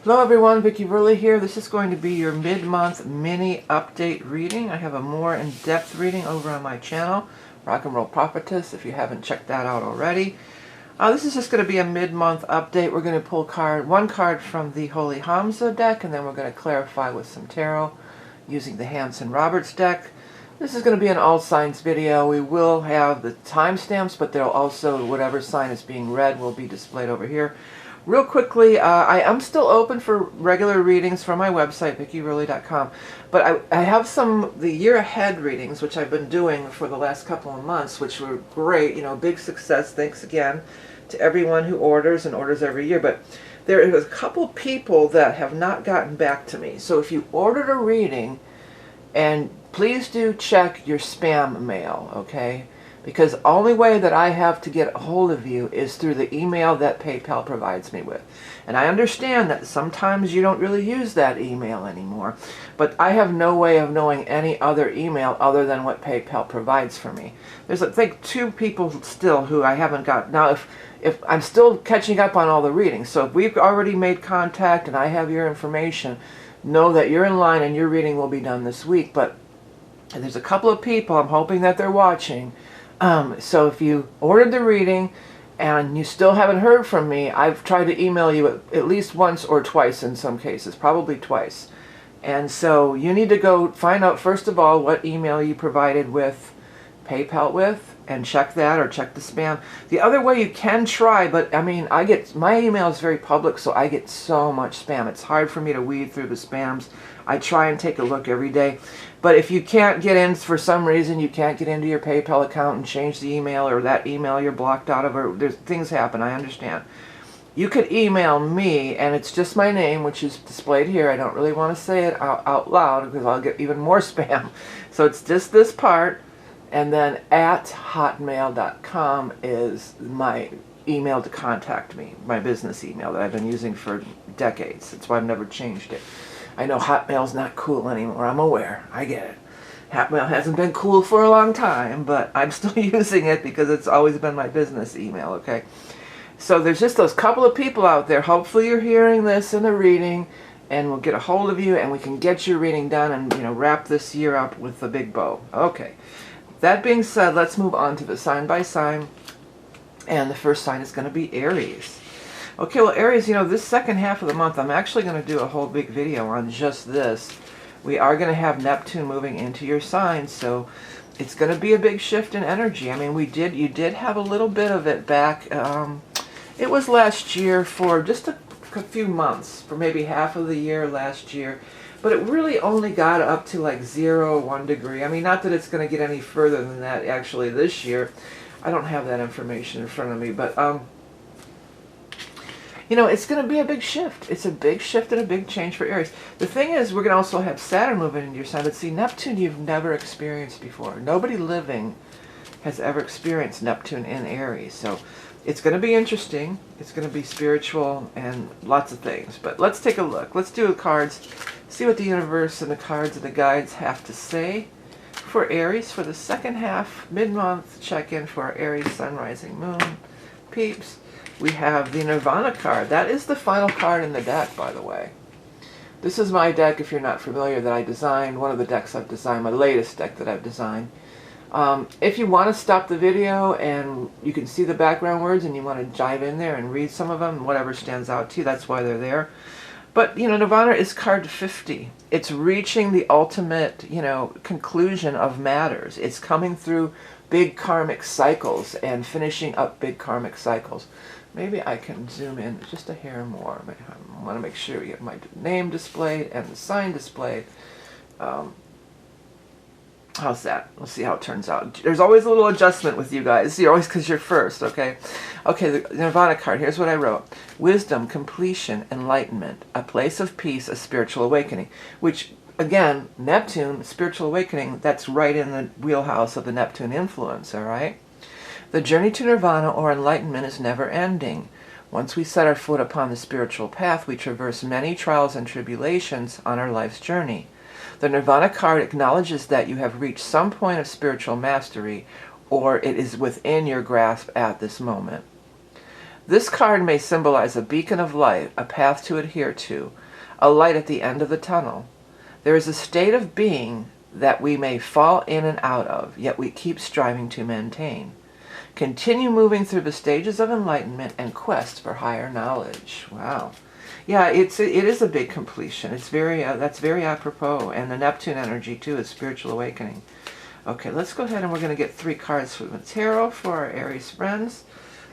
Hello everyone, Vickieverlie here. This is going to be your mid-month mini update reading. I have a more in-depth reading over on my channel, Rock and Roll Prophetess, if you haven't checked that out already. This is just going to be a mid-month update. We're going to pull one card from the Holy HAMSA deck, and then we're going to clarify with some tarot using the Hanson Roberts deck. This is going to be an all signs video. We will have the timestamps, but there'll also, whatever sign is being read will be displayed over here. Real quickly, I am still open for regular readings from my website, vickieverlie.com, but I have some the year ahead readings, which I've been doing for the last couple of months, which were great, you know, big success. Thanks again to everyone who orders and orders every year. But there is a couple people that have not gotten back to me. So if you ordered a reading, and please do check your spam mail, okay? Because the only way that I have to get a hold of you is through the email that PayPal provides me with. And I understand that sometimes you don't really use that email anymore, but I have no way of knowing any other email other than what PayPal provides for me. There's, I think, 2 people still who I haven't got. Now, if I'm still catching up on all the readings, so if we've already made contact and I have your information, know that you're in line and your reading will be done this week. But there's a couple of people, I'm hoping that they're watching. So if you ordered the reading and you still haven't heard from me, I've tried to email you at least once or twice in some cases, probably twice. And so you need to go find out, first of all, what email you provided with PayPal with, and check that, or check the spam. The other way you can try, but I mean, my email is very public, so I get so much spam. It's hard for me to weed through the spams. I try and take a look every day. But if you can't get in for some reason, you can't get into your PayPal account and change the email, or that email you're blocked out of, or there's things happen, I understand. You could email me, and it's just my name, which is displayed here. I don't really want to say it out loud because I'll get even more spam. So it's just this part, and then at hotmail.com is my email to contact me, my business email that I've been using for decades. That's why I've never changed it. I know Hotmail's not cool anymore. I'm aware. I get it. Hotmail hasn't been cool for a long time, but I'm still using it because it's always been my business email, okay? So there's just those couple of people out there. Hopefully you're hearing this in the reading, and we'll get a hold of you, and we can get your reading done and, you know, wrap this year up with a big bow. Okay. That being said, let's move on to the sign by sign. And the first sign is going to be Aries. Okay, well, Aries, you know, this second half of the month, I'm actually going to do a whole big video on just this. We are going to have Neptune moving into your sign, so it's going to be a big shift in energy. I mean, you did have a little bit of it back. It was last year for just a few months, for maybe half of the year last year. But it really only got up to like 1 degree. I mean, not that it's going to get any further than that actually this year. I don't have that information in front of me, but you know, it's going to be a big shift. It's a big shift and a big change for Aries. The thing is, we're going to also have Saturn moving into your sign. But see, Neptune you've never experienced before. Nobody living has ever experienced Neptune in Aries. So it's going to be interesting. It's going to be spiritual and lots of things. But let's take a look. Let's do the cards. See what the universe and the cards and the guides have to say for Aries for the second half, mid-month check-in for our Aries Sun, Rising, Moon peeps. We have the Nirvana card. That is the final card in the deck, by the way. This is my deck, if you're not familiar, that I designed. One of the decks I've designed, my latest deck that I've designed. If you want to stop the video and you can see the background words and you want to dive in there and read some of them, whatever stands out to you, that's why they're there. But, you know, Nirvana is card 50. It's reaching the ultimate, you know, conclusion of matters. It's coming through big karmic cycles and finishing up big karmic cycles. Maybe I can zoom in just a hair more. I want to make sure we get my name displayed and the sign displayed. How's that? We'll see how it turns out. There's always a little adjustment with you guys. You're always, because you're first, okay? Okay, the Nirvana card. Here's what I wrote. Wisdom, completion, enlightenment, a place of peace, a spiritual awakening. Which, again, Neptune, spiritual awakening, that's right in the wheelhouse of the Neptune influence, all right? The journey to Nirvana or enlightenment is never ending. Once we set our foot upon the spiritual path, we traverse many trials and tribulations on our life's journey. The Nirvana card acknowledges that you have reached some point of spiritual mastery, or it is within your grasp at this moment. This card may symbolize a beacon of light, a path to adhere to, a light at the end of the tunnel. There is a state of being that we may fall in and out of, yet we keep striving to maintain. Continue moving through the stages of enlightenment and quest for higher knowledge. Wow. Yeah, it is a big completion. It's very that's very apropos, and the Neptune energy too is spiritual awakening. Okay, let's go ahead and we're going to get 3 cards from the tarot for our Aries friends.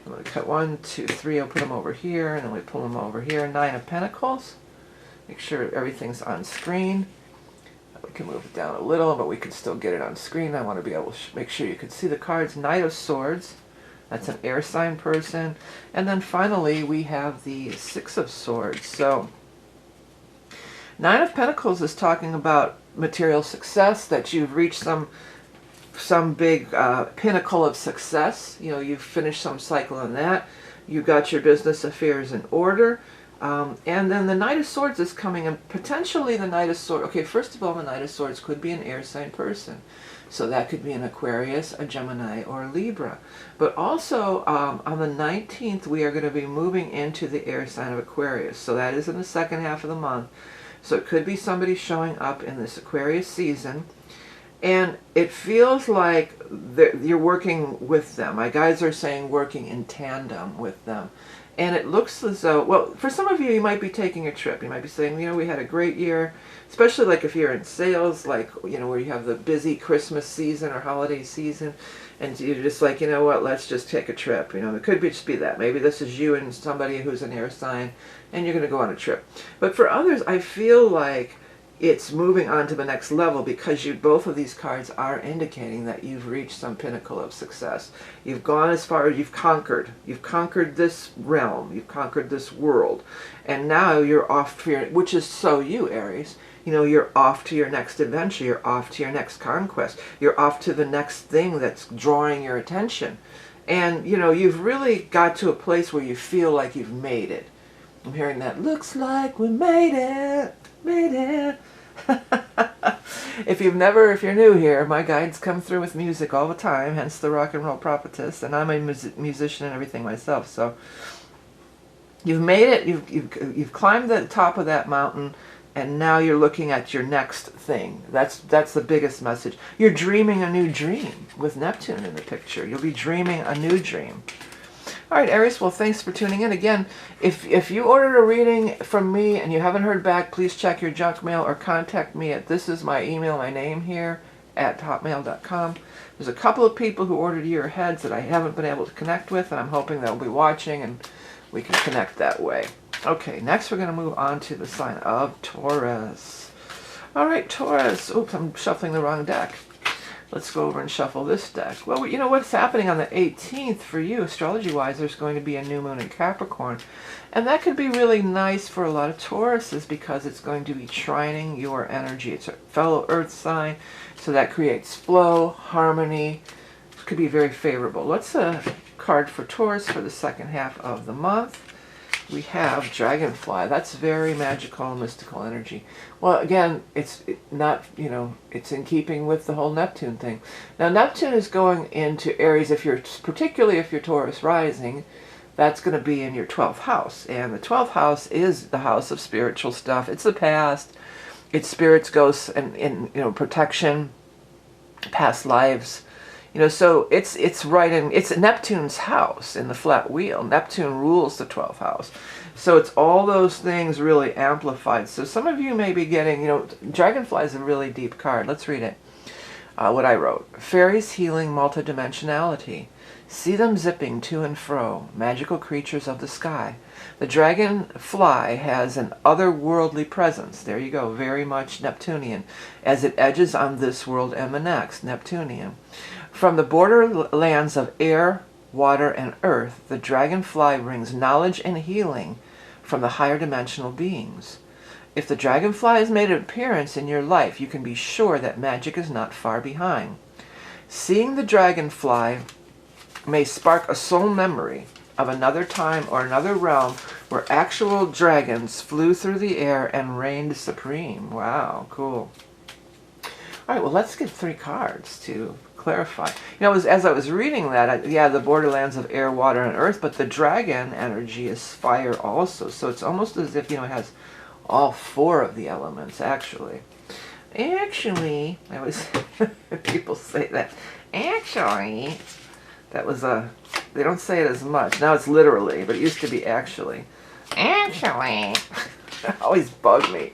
I'm going to cut 1, 2, 3. I'll put them over here, and then we pull them over here. 9 of Pentacles. Make sure everything's on screen. We can move it down a little, but we can still get it on screen. I want to be able to make sure you can see the cards. Knight of Swords. That's an air sign person. And then finally, we have the 6 of Swords. So, 9 of Pentacles is talking about material success, that you've reached some big pinnacle of success. You know, you've finished some cycle on that. You got your business affairs in order. And then the Knight of Swords is coming, and potentially the Knight of Swords. Okay, first of all, the Knight of Swords could be an air sign person. So that could be an Aquarius, a Gemini, or a Libra. But also, on the 19th, we are going to be moving into the air sign of Aquarius. So that is in the second half of the month. So it could be somebody showing up in this Aquarius season. And it feels like you're working with them. My guides are saying working in tandem with them. And it looks as though, well, for some of you, you might be taking a trip. You might be saying, you know, we had a great year, especially like if you're in sales, like, you know, where you have the busy Christmas season or holiday season, and you're just like, you know what, let's just take a trip. You know, it could just be that. Maybe this is you and somebody who's an air sign, and you're going to go on a trip. But for others, I feel like it's moving on to the next level, because both of these cards are indicating that you've reached some pinnacle of success. You've gone as far as you've conquered. You've conquered this realm. You've conquered this world. And now you're off to your, which is so you, Aries. You know, you're off to your next adventure. You're off to your next conquest. You're off to the next thing that's drawing your attention. And, you know, you've really got to a place where you feel like you've made it. I'm hearing that, looks like we made it. Made it. If you're new here, my guides come through with music all the time, hence the rock and roll prophetess, and I'm a musician and everything myself. So you've made it. You've climbed the top of that mountain, and now you're looking at your next thing. That's the biggest message. You're dreaming a new dream with Neptune in the picture. You'll be dreaming a new dream. All right, Aries, well, thanks for tuning in. Again, if you ordered a reading from me and you haven't heard back, please check your junk mail or contact me at, this is my email, my name here, at hotmail.com. There's a couple of people who ordered year aheads that I haven't been able to connect with, and I'm hoping they'll be watching and we can connect that way. Okay, next we're going to move on to the sign of Taurus. All right, Taurus. Oops, I'm shuffling the wrong deck. Let's go over and shuffle this deck. Well, you know what's happening on the 18th for you, astrology-wise, there's going to be a new moon in Capricorn. And that could be really nice for a lot of Tauruses, because it's going to be trining your energy. It's a fellow earth sign, so that creates flow, harmony. It could be very favorable. Let's card for Taurus for the second half of the month. We have Dragonfly. That's very magical and mystical energy. Well, again, it's not, you know, it's in keeping with the whole Neptune thing. Now, Neptune is going into Aries, particularly if you're Taurus rising, that's going to be in your 12th house. And the 12th house is the house of spiritual stuff. It's the past. It's spirits, ghosts, and you know, protection, past lives. You know, so it's right in, it's Neptune's house in the flat wheel. Neptune rules the 12th house. So it's all those things really amplified. So some of you may be getting, you know, Dragonfly is a really deep card. Let's read it. What I wrote. Fairies healing multidimensionality. See them zipping to and fro, magical creatures of the sky. The dragonfly has an otherworldly presence. There you go, very much Neptunian, as it edges on this world and the next, Neptunian. From the borderlands of air, water, and earth, the dragonfly brings knowledge and healing from the higher dimensional beings. If the dragonfly has made an appearance in your life, you can be sure that magic is not far behind. Seeing the dragonfly may spark a soul memory of another time or another realm where actual dragons flew through the air and reigned supreme. Wow, cool. All right, well, let's get 3 cards to clarify. As I was reading that, yeah, the borderlands of air, water, and earth, but the dragon energy is fire also. So it's almost as if, it has all 4 of the elements, actually. Actually, I always, people say that. Actually, that was they don't say it as much. Now it's literally, but it used to be actually. Actually. It always bugged me.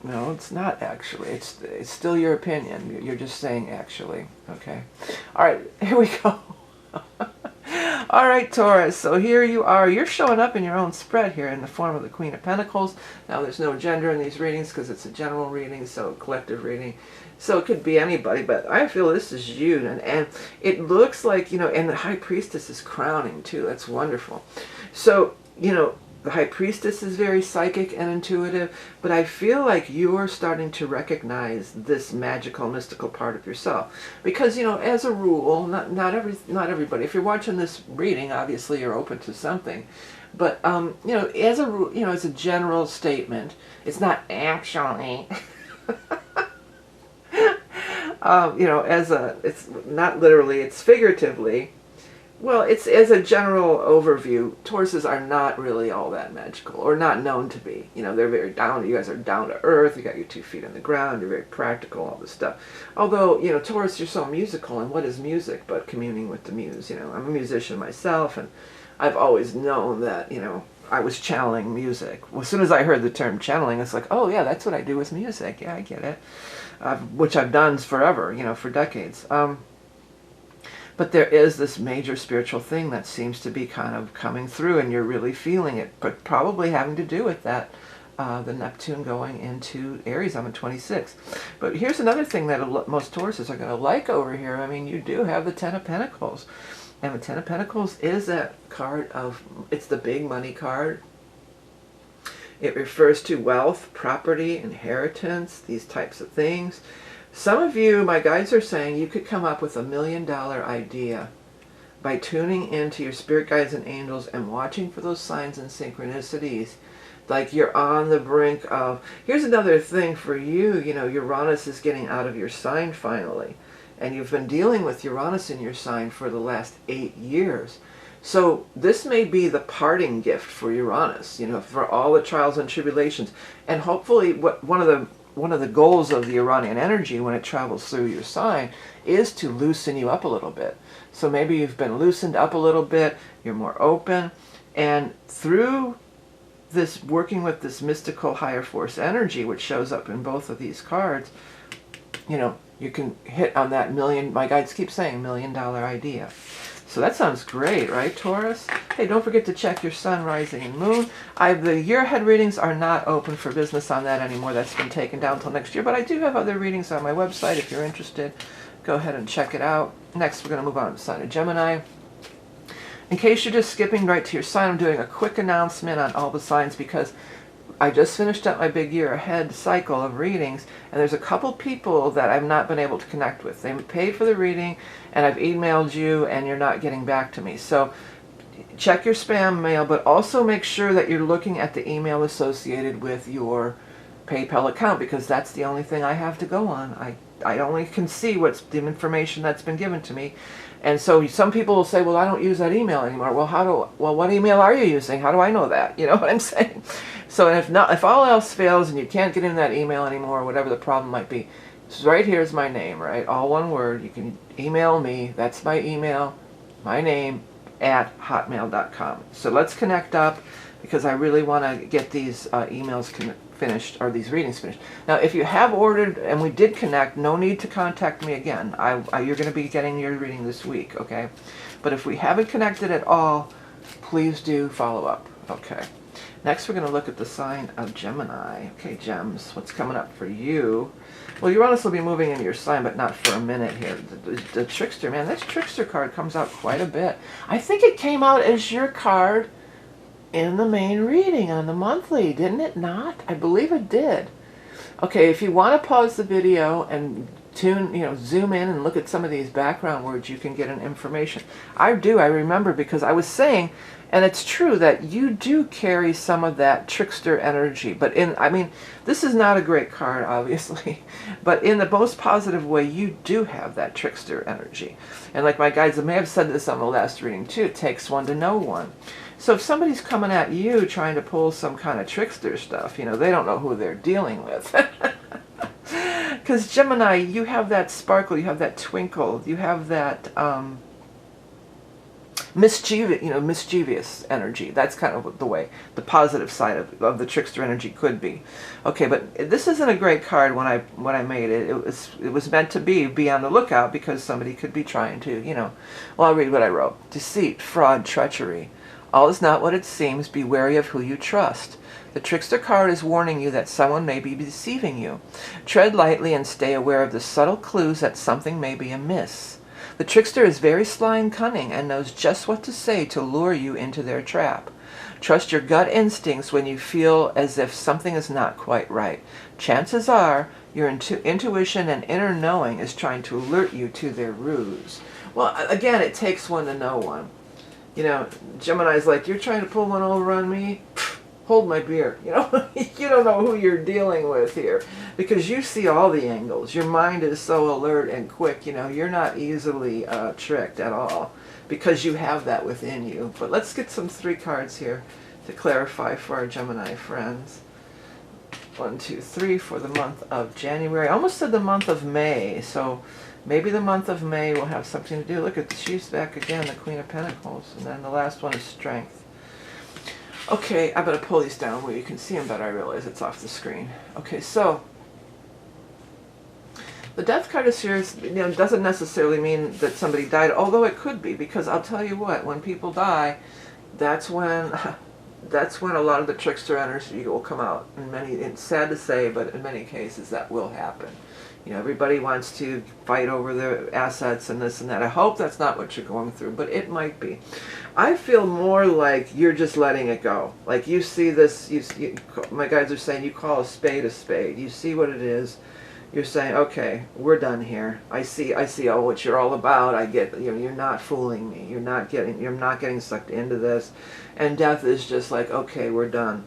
No, it's not actually. It's still your opinion. You're just saying actually. Okay. All right, here we go. All right, Taurus. So here you are. You're showing up in your own spread here in the form of the Queen of Pentacles. Now, there's no gender in these readings because it's a general reading, so collective reading. So it could be anybody, but I feel this is you. And it looks like, and the High Priestess is crowning too. That's wonderful. So, the High Priestess is very psychic and intuitive, but I feel like you're starting to recognize this magical, mystical part of yourself. Because, as a rule, not everybody, if you're watching this reading, obviously you're open to something. But, as a rule, as a general statement, it's not actually, it's not literally, it's figuratively. Well, it's as a general overview, Tauruses are not really all that magical, or not known to be. They're very down, you guys are down to earth, you got your 2 feet on the ground, you're very practical, all this stuff. Although, Taurus, you're so musical, and what is music but communing with the muse? I'm a musician myself, and I've always known that, I was channeling music. Well, as soon as I heard the term channeling, it's like, oh yeah, that's what I do with music. Yeah, I get it. Which I've done forever, for decades. But there is this major spiritual thing that seems to be kind of coming through, and you're really feeling it, but probably having to do with that, the Neptune going into Aries on the 26th. But here's another thing that most Tauruses are going to like over here. I mean, you do have the Ten of Pentacles. And the Ten of Pentacles is that card of, it's the big money card. It refers to wealth, property, inheritance, these types of things. Some of you, my guides are saying, you could come up with $1 million idea by tuning into your spirit guides and angels and watching for those signs and synchronicities. Like you're on the brink of, here's another thing for you, Uranus is getting out of your sign finally. And you've been dealing with Uranus in your sign for the last 8 years. So this may be the parting gift for Uranus, for all the trials and tribulations. And hopefully one of the goals of the Uranian energy when it travels through your sign is to loosen you up a little bit. So maybe you've been loosened up a little bit, you're more open, and through this working with this mystical higher force energy, which shows up in both of these cards, you can hit on that my guides keep saying $1 million idea. So that sounds great, right, Taurus? Hey, don't forget to check your sun, rising, and moon. The year ahead readings are not open for business on that anymore. That's been taken down till next year. But I do have other readings on my website. If you're interested, go ahead and check it out. Next, we're going to move on to the sign of Gemini. In case you're just skipping right to your sign, I'm doing a quick announcement on all the signs because I just finished up my big year ahead cycle of readings, and there's a couple people that I've not been able to connect with. They paid for the reading, and I've emailed you, and you're not getting back to me. So check your spam mail, but also make sure that you're looking at the email associated with your PayPal account, because that's the only thing I have to go on. I only can see what's the information that's been given to me. And so some people will say, well, I don't use that email anymore. Well, what email are you using? How do I know that? You know what I'm saying? So if all else fails and you can't get in that email anymore, whatever the problem might be, right here is my name, right? All one word. You can email me. That's my email, my name, @hotmail.com. So let's connect up because I really want to get these emails finished, or these readings finished. Now, if you have ordered and we did connect, no need to contact me again. You're going to be getting your reading this week, okay? But if we haven't connected at all, please do follow up, okay? Next, we're going to look at the sign of Gemini. Okay, Gems, what's coming up for you? Well, Uranus will be moving into your sign, but not for a minute here. The Trickster, man, this Trickster card comes out quite a bit. I think it came out as your card in the main reading on the monthly, didn't it not? I believe it did. Okay, if you want to pause the video and zoom in and look at some of these background words, you can get an information. I remember, because I was saying, and it's true, that you do carry some of that trickster energy, but I mean, this is not a great card, obviously, but in the most positive way, you do have that trickster energy. And like my guides, I may have said this on the last reading too, it takes one to know one. So if somebody's coming at you trying to pull some kind of trickster stuff, they don't know who they're dealing with. Because Gemini, you have that sparkle, you have that twinkle, you have that mischievous energy. That's kind of the way, the positive side of the trickster energy could be. Okay, but this isn't a great card when I made it. It was meant to be on the lookout, because somebody could be trying to, well, I'll read what I wrote. Deceit, fraud, treachery. All is not what it seems. Be wary of who you trust. The trickster card is warning you that someone may be deceiving you. Tread lightly and stay aware of the subtle clues that something may be amiss. The trickster is very sly and cunning and knows just what to say to lure you into their trap. Trust your gut instincts when you feel as if something is not quite right. Chances are your intuition and inner knowing is trying to alert you to their ruse. Well, again, it takes one to know one. Gemini's like, you're trying to pull one over on me? Hold my beer. You don't know who you're dealing with here, because you see all the angles. Your mind is so alert and quick. You're not easily tricked at all, because you have that within you. But let's get some 3 cards here to clarify for our Gemini friends. 1, 2, 3 for the month of January. I almost said the month of May, so maybe the month of May will have something to do. Look at, she's back again, the Queen of Pentacles. And then the last one is Strength. Okay, I better pull these down where you can see them better. I realize it's off the screen. Okay, so the Death card is here. Doesn't necessarily mean that somebody died, although it could be, because I'll tell you what, when people die, that's when a lot of the trickster energy will come out. It's sad to say, but in many cases that will happen. Everybody wants to fight over their assets and this and that. I hope that's not what you're going through, but it might be. I feel more like you're just letting it go. Like you see this, my guides are saying you call a spade a spade. You see what it is. You're saying, okay, we're done here. I see what you're all about. I get, you're not fooling me. You're not getting sucked into this. And death is just like, okay, we're done.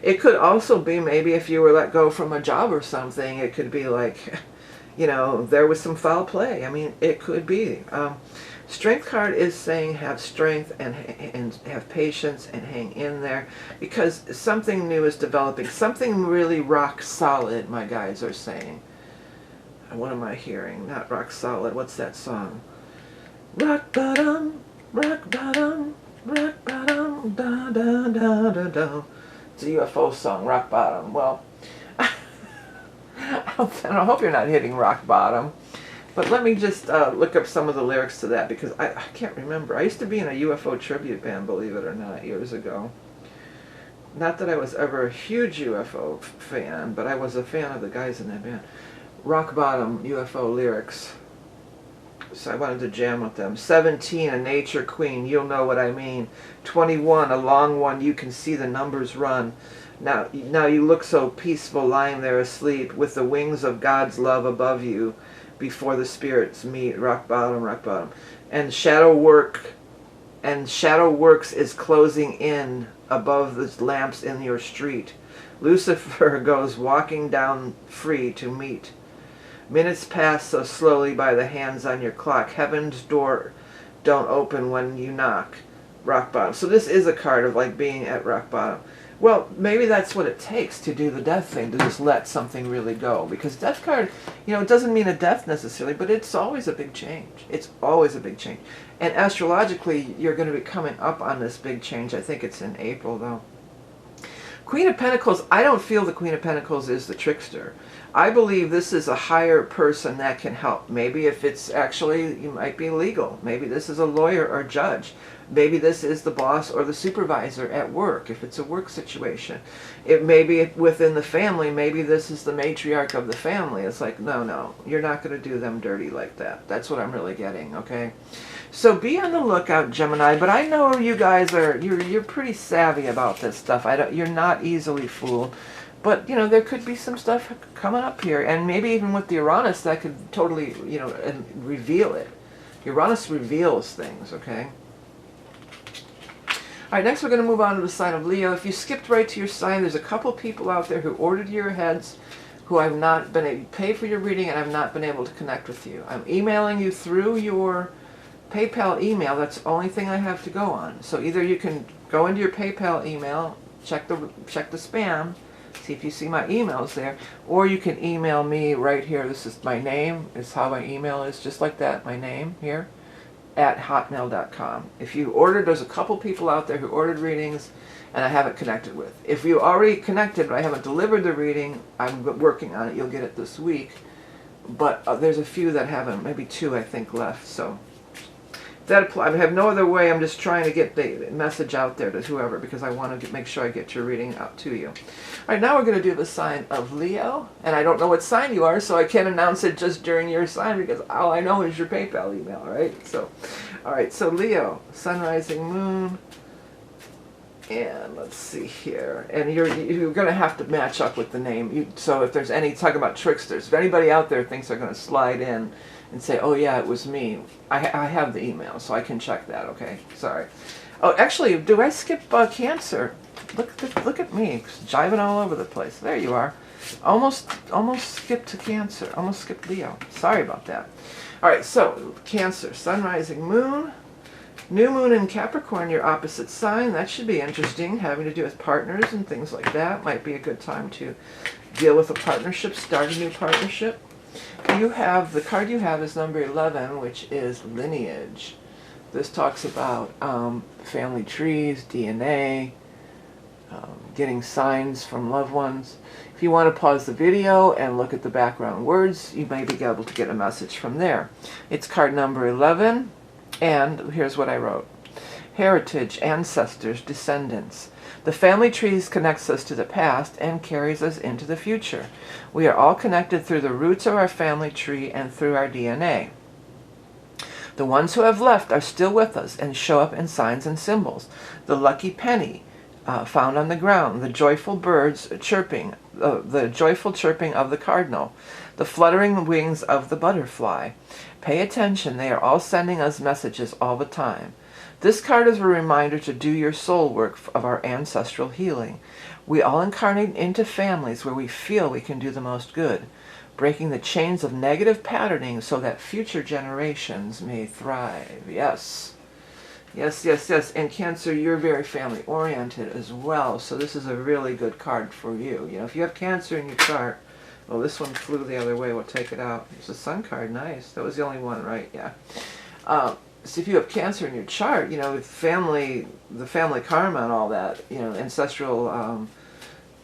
It could also be maybe if you were let go from a job or something, it could be like, there was some foul play. I mean, it could be. Strength card is saying have strength and have patience and hang in there, because something new is developing. Something really rock solid, my guides are saying. What am I hearing? Not rock solid. What's that song? Rock bottom, rock bottom, rock bottom, da da da da da. It's a UFO song, Rock Bottom. Well, I hope you're not hitting rock bottom. But let me just look up some of the lyrics to that, because I can't remember. I used to be in a UFO tribute band, believe it or not, years ago. Not that I was ever a huge UFO fan, but I was a fan of the guys in that band. Rock bottom UFO lyrics. So I wanted to jam with them. 17, a nature queen, you'll know what I mean. 21, a long one, you can see the numbers run. Now you look so peaceful lying there asleep, with the wings of God's love above you, before the spirits meet. Rock bottom, rock bottom. And shadow works is closing in above the lamps in your street. Lucifer goes walking down free to meet. Minutes pass so slowly by the hands on your clock. Heaven's door don't open when you knock. Rock bottom. So this is a card of like being at rock bottom. Well, maybe that's what it takes to do the death thing, to just let something really go. Because death card, it doesn't mean a death necessarily, but it's always a big change. It's always a big change. And astrologically, you're going to be coming up on this big change. I think it's in April, though. Queen of Pentacles, I don't feel the Queen of Pentacles is the trickster. I believe this is a higher person that can help. Maybe if it's actually, you might be legal. Maybe this is a lawyer or judge. Maybe this is the boss or the supervisor at work, if it's a work situation. It may be within the family. Maybe this is the matriarch of the family. It's like, no, you're not going to do them dirty like that. That's what I'm really getting, okay? So be on the lookout, Gemini. But I know you guys are, you're pretty savvy about this stuff. You're not easily fooled. But, you know, there could be some stuff coming up here. And maybe even with the Uranus, that could totally, you know, reveal it. Uranus reveals things, okay? All right, next we're going to move on to the sign of Leo. If you skipped right to your sign, there's a couple people out there who ordered your heads who I've not been able to pay for your reading, and I've not been able to connect with you. I'm emailing you through your PayPal email. That's the only thing I have to go on. So either you can go into your PayPal email, check the spam, see if you see my emails there, or you can email me right here. This is my name, is how my email is, just like that, my name here, at hotmail.com. If you ordered, there's a couple people out there who ordered readings and I haven't connected with. If you already connected but I haven't delivered the reading, I'm working on it. You'll get it this week. But there's a few that haven't, maybe 2 I think left. So that I have no other way. I'm just trying to get the message out there to whoever, because I want to make sure I get your reading out to you. All right, now we're going to do the sign of Leo, and I don't know what sign you are, so I can't announce it just during your sign, because all I know is your PayPal email, right? So, all right, so Leo, sun, rising, moon, and let's see here, and you're going to have to match up with the name. So if there's any, talking about tricksters, if anybody out there thinks they're going to slide in and say, oh yeah, it was me, I have the email, so I can check that, okay? Sorry. Oh, actually, do I skip Cancer? Look at me, jiving all over the place. There you are. Almost skipped to Cancer. Almost skipped Leo. Sorry about that. All right, so Cancer, sun, rising, moon. New moon in Capricorn, your opposite sign. That should be interesting, having to do with partners and things like that. Might be a good time to deal with a partnership, start a new partnership. You have, the card you have is number 11, which is lineage. This talks about family trees, DNA, getting signs from loved ones. If you want to pause the video and look at the background words, you may be able to get a message from there. It's card number 11, and here's what I wrote. Heritage, ancestors, descendants. The family trees connects us to the past and carries us into the future. We are all connected through the roots of our family tree and through our DNA. The ones who have left are still with us and show up in signs and symbols. The lucky penny found on the ground, the joyful birds chirping, the joyful chirping of the cardinal, the fluttering wings of the butterfly. Pay attention, they are all sending us messages all the time. This card is a reminder to do your soul work of our ancestral healing. We all incarnate into families where we feel we can do the most good, breaking the chains of negative patterning so that future generations may thrive. Yes. Yes, yes, yes. And Cancer, you're very family oriented as well, so this is a really good card for you. You know, if you have Cancer in your chart, well, this one flew the other way, we'll take it out. It's a sun card, nice. That was the only one, right? Yeah. So if you have Cancer in your chart, you know, family, the family karma and all that, you know, ancestral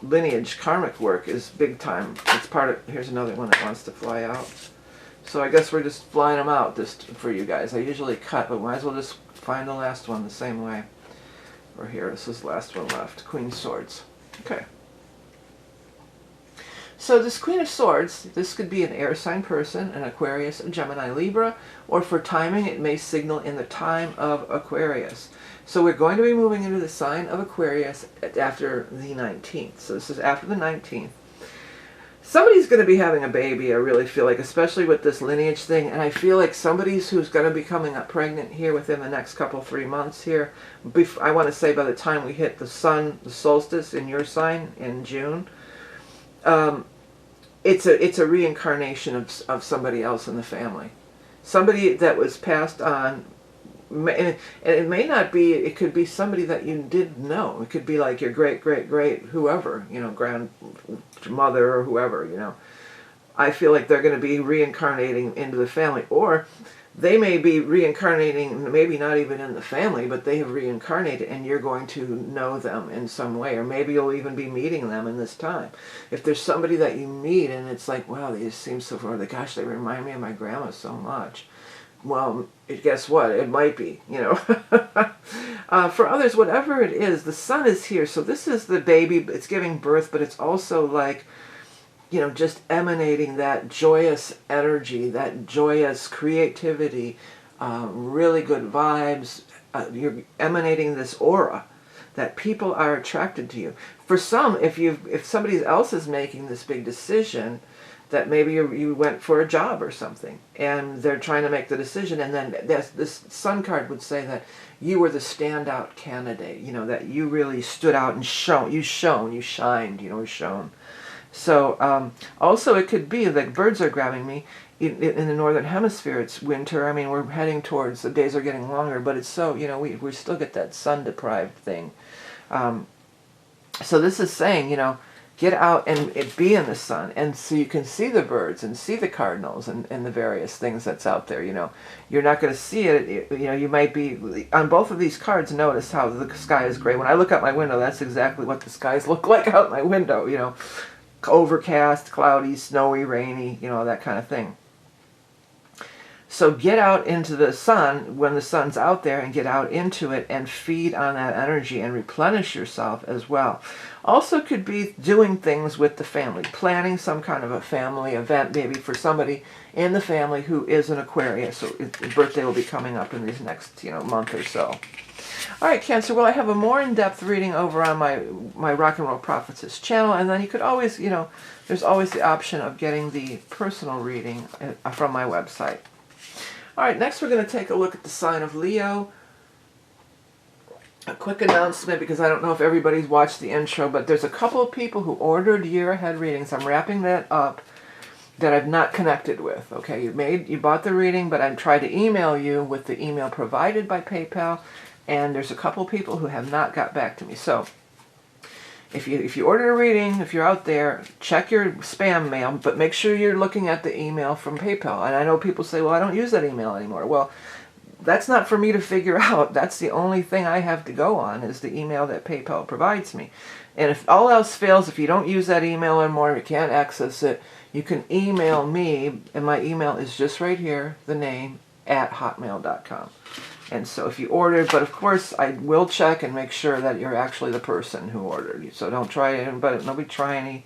lineage karmic work is big time. It's part of, here's another one that wants to fly out. So I guess we're just flying them out just for you guys. I usually cut, but might as well just find the last one the same way. Or here, this is the last one left. Queen of Swords. Okay. So this Queen of Swords, this could be an air sign person, an Aquarius, a Gemini, Libra, or for timing it may signal in the time of Aquarius. So we're going to be moving into the sign of Aquarius after the 19th. So this is after the 19th. Somebody's going to be having a baby, I really feel like, especially with this lineage thing, and I feel like somebody's who's going to be coming up pregnant here within the next couple, 3 months here. I want to say by the time we hit the sun, the solstice in your sign in June, it's a reincarnation of somebody else in the family. Somebody that was passed on, and it may not be, it could be somebody that you didn't know. It could be like your great whoever, you know, grandmother or whoever, you know. I feel like they're going to be reincarnating into the family, or they may be reincarnating, maybe not even in the family, but they have reincarnated and you're going to know them in some way, or maybe you'll even be meeting them in this time. If there's somebody that you meet and it's like, wow, they just seem so, or gosh, they remind me of my grandma so much. Well, guess what? It might be, you know. For others, whatever it is, the sun is here. So this is the baby. It's giving birth, but it's also like, you know, just emanating that joyous energy, that joyous creativity, really good vibes. You're emanating this aura that people are attracted to you. for some, if somebody else is making this big decision, that maybe you went for a job or something, and they're trying to make the decision, and then this Sun card would say that you were the standout candidate, you know, that you really stood out and you shined, you know, shone. So also it could be that birds are grabbing me. In the northern hemisphere, it's winter. I mean, we're heading towards, the days are getting longer, but it's so, you know, we still get that sun-deprived thing. So this is saying, you know, get out and be in the sun, and so you can see the birds and see the cardinals and the various things that's out there. You know, you're not going to see it. You know, you might be on both of these cards. Notice how the sky is gray. When I look out my window, that's exactly what the skies look like out my window. You know, overcast, cloudy, snowy, rainy. You know, that kind of thing. So get out into the sun when the sun's out there, and get out into it and feed on that energy and replenish yourself as well. Also could be doing things with the family, planning some kind of a family event, maybe for somebody in the family who is an Aquarius. So the birthday will be coming up in these next, you know, month or so. All right, Cancer. Well, I have a more in-depth reading over on my Rock and Roll Prophetess channel, and then you could always, you know, there's always the option of getting the personal reading from my website. All right, next we're going to take a look at the sign of Leo. A quick announcement, because I don't know if everybody's watched the intro, but there's a couple of people who ordered year-ahead readings. I'm wrapping that up, that I've not connected with. Okay, you bought the reading, but I tried to email you with the email provided by PayPal, and there's a couple of people who have not got back to me. So if you ordered a reading, if you're out there, check your spam mail, but make sure you're looking at the email from PayPal. And I know people say, well, I don't use that email anymore. Well, that's not for me to figure out. That's the only thing I have to go on, is the email that PayPal provides me. And if all else fails, if you don't use that email anymore, you can't access it, you can email me, and my email is just right here, the name, @hotmail.com. And so if you ordered, but of course I will check and make sure that you're actually the person who ordered. So don't try it, but nobody try any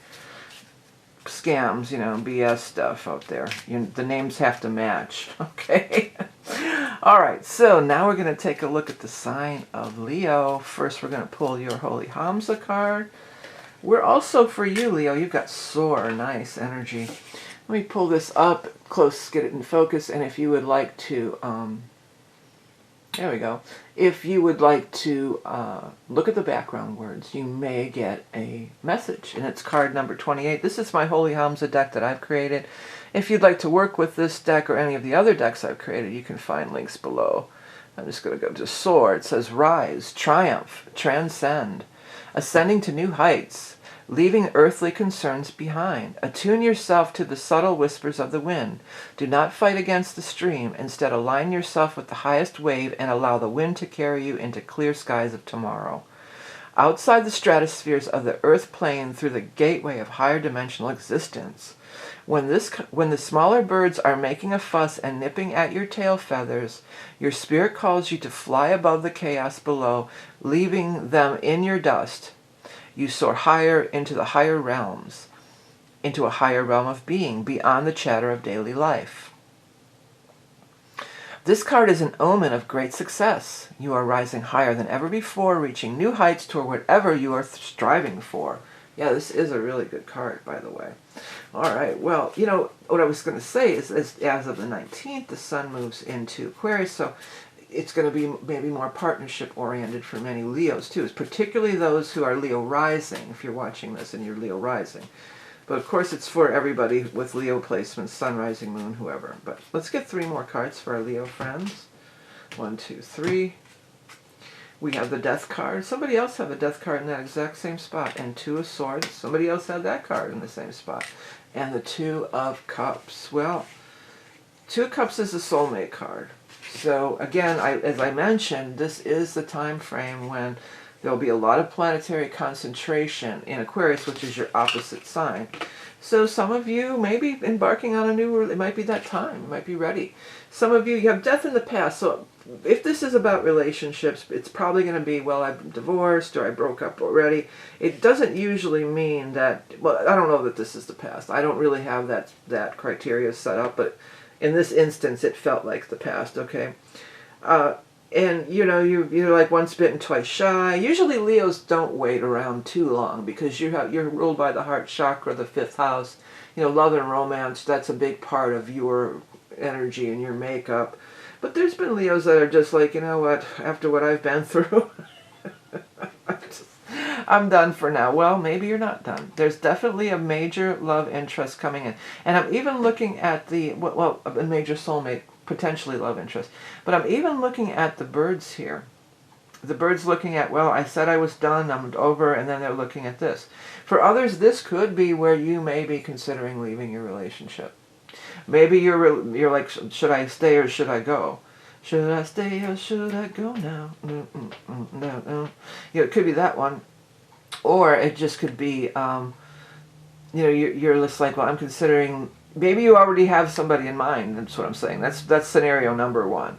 scams, you know, BS stuff out there. The names have to match, okay? All right, so now we're going to take a look at the sign of Leo. First, we're going to pull your Holy HAMSA card. We're also, for you, Leo, you've got soar, nice energy. Let me pull this up close, get it in focus, and if you would like to, there we go. If you would like to look at the background words, you may get a message, and it's card number 28. This is my Holy HAMSA deck that I've created. If you'd like to work with this deck or any of the other decks I've created, you can find links below. I'm just going to go to soar. It says rise, triumph, transcend, ascending to new heights, leaving earthly concerns behind. Attune yourself to the subtle whispers of the wind. Do not fight against the stream. Instead, align yourself with the highest wave and allow the wind to carry you into clear skies of tomorrow. Outside the stratospheres of the earth plane, through the gateway of higher dimensional existence. When the smaller birds are making a fuss and nipping at your tail feathers, your spirit calls you to fly above the chaos below, leaving them in your dust. You soar higher into the higher realms, into a higher realm of being, beyond the chatter of daily life. This card is an omen of great success. You are rising higher than ever before, reaching new heights toward whatever you are striving for. Yeah, this is a really good card, by the way. All right, well, you know, what I was going to say is as of the 19th, the sun moves into Aquarius, so it's going to be maybe more partnership-oriented for many Leos, too, particularly those who are Leo rising, if you're watching this and you're Leo rising. But, of course, it's for everybody with Leo placements, sun, rising, moon, whoever. But let's get 3 more cards for our Leo friends. 1, 2, 3. We have the Death card. Somebody else had the Death card in that exact same spot. And 2 of Swords. Somebody else had that card in the same spot. And the 2 of Cups. Well, 2 of Cups is a soulmate card. So, again, as I mentioned, this is the time frame when there will be a lot of planetary concentration in Aquarius, which is your opposite sign. So some of you may be embarking on a new, it might be that time, it might be ready. Some of you have death in the past, so if this is about relationships, it's probably going to be, well, I'm divorced or I broke up already. It doesn't usually mean that, well, I don't know that this is the past. I don't really have that criteria set up, but in this instance, it felt like the past, okay? And, you know, you're like once bitten, twice shy. Usually Leos don't wait around too long because you're ruled by the heart chakra, the 5th house. You know, love and romance, that's a big part of your energy and your makeup. But there's been Leos that are just like, you know what, after what I've been through, I'm done for now. Well, maybe you're not done. There's definitely a major love interest coming in. And I'm even looking at well, a major soulmate, potentially love interest. But I'm even looking at the birds here. The birds looking at, well, I said I was done, I'm over, and then they're looking at this. For others, this could be where you may be considering leaving your relationship. Maybe you're like, should I stay or should I go? Should I stay or should I go now? No. You know, it could be that one. Or it just could be, you know, you're just like, well, I'm considering, maybe you already have somebody in mind. That's what I'm saying. That's scenario number one.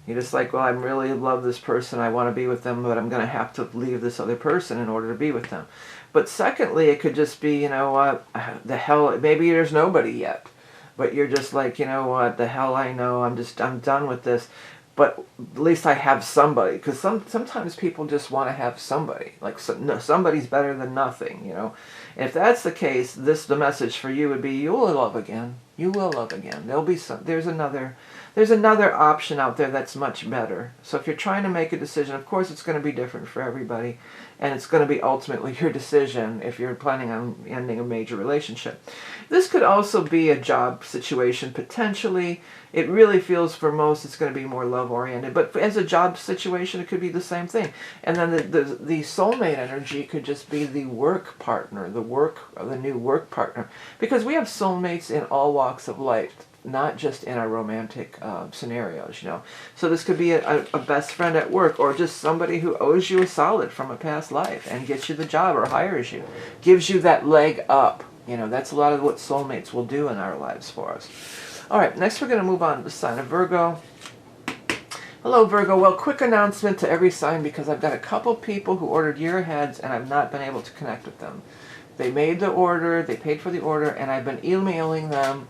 You're just like, well, I really love this person. I want to be with them, but I'm going to have to leave this other person in order to be with them. But secondly, it could just be, you know what, the hell, maybe there's nobody yet. But you're just like, you know what, the hell I know, I'm done with this. But at least I have somebody. Because sometimes people just want to have somebody. Like, somebody's better than nothing, you know. And if that's the case, the message for you would be, you will love again. You will love again. There's another option out there that's much better. So if you're trying to make a decision, of course it's going to be different for everybody. And it's going to be ultimately your decision if you're planning on ending a major relationship. This could also be a job situation, potentially. It really feels for most it's going to be more love-oriented. But as a job situation, it could be the same thing. And then the soulmate energy could just be the work partner, the new work partner. Because we have soulmates in all walks of life, not just in our romantic scenarios, you know. So this could be a best friend at work, or just somebody who owes you a solid from a past life and gets you the job or hires you, gives you that leg up. You know, that's a lot of what soulmates will do in our lives for us. All right, next we're going to move on to the sign of Virgo. Hello, Virgo. Well, quick announcement to every sign, because I've got a couple people who ordered year aheads and I've not been able to connect with them. They made the order, they paid for the order, and I've been emailing them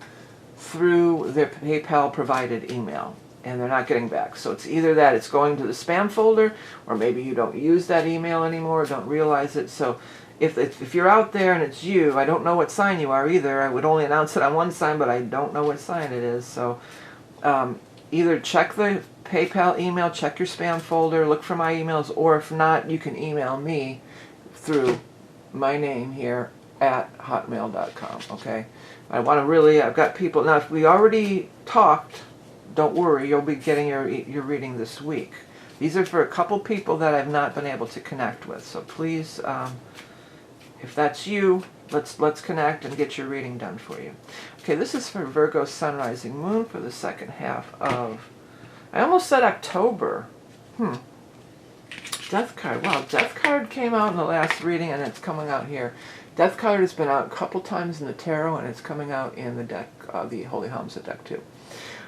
through their PayPal provided email, and they're not getting back. So it's either that it's going to the spam folder, or maybe you don't use that email anymore, don't realize it. So if you're out there and it's you, I don't know what sign you are either. I would only announce it on one sign, but I don't know what sign it is. So either check the PayPal email, check your spam folder, look for my emails, or if not, you can email me through my name here at hotmail.com, okay? I want to really, I've got people, now if we already talked, don't worry, you'll be getting your reading this week. These are for a couple people that I've not been able to connect with, so please, if that's you, let's connect and get your reading done for you. Okay, this is for Virgo Sun, Rising, Moon for the second half of, I almost said October. Death card, wow, Death card came out in the last reading and it's coming out here. Death card has been out a couple times in the tarot, and it's coming out in the deck, the Holy HAMSA deck too.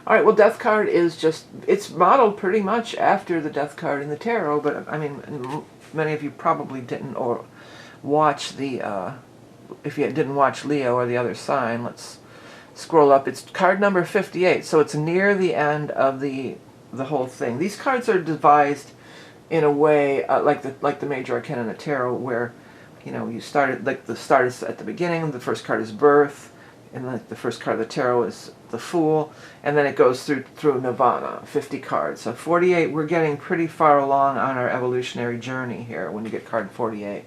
All right, well, Death card is just, it's modeled pretty much after the Death card in the tarot, but I mean, many of you probably didn't or watch the, if you didn't watch Leo or the other sign, let's scroll up. It's card number 58, so it's near the end of the whole thing. These cards are devised in a way like the major arcana in the tarot, where, you know, you started, like the start is at the beginning, the first card is birth, and like the first card of the tarot is the Fool, and then it goes through Nirvana, 50 cards. So 48, we're getting pretty far along on our evolutionary journey here when you get card 48.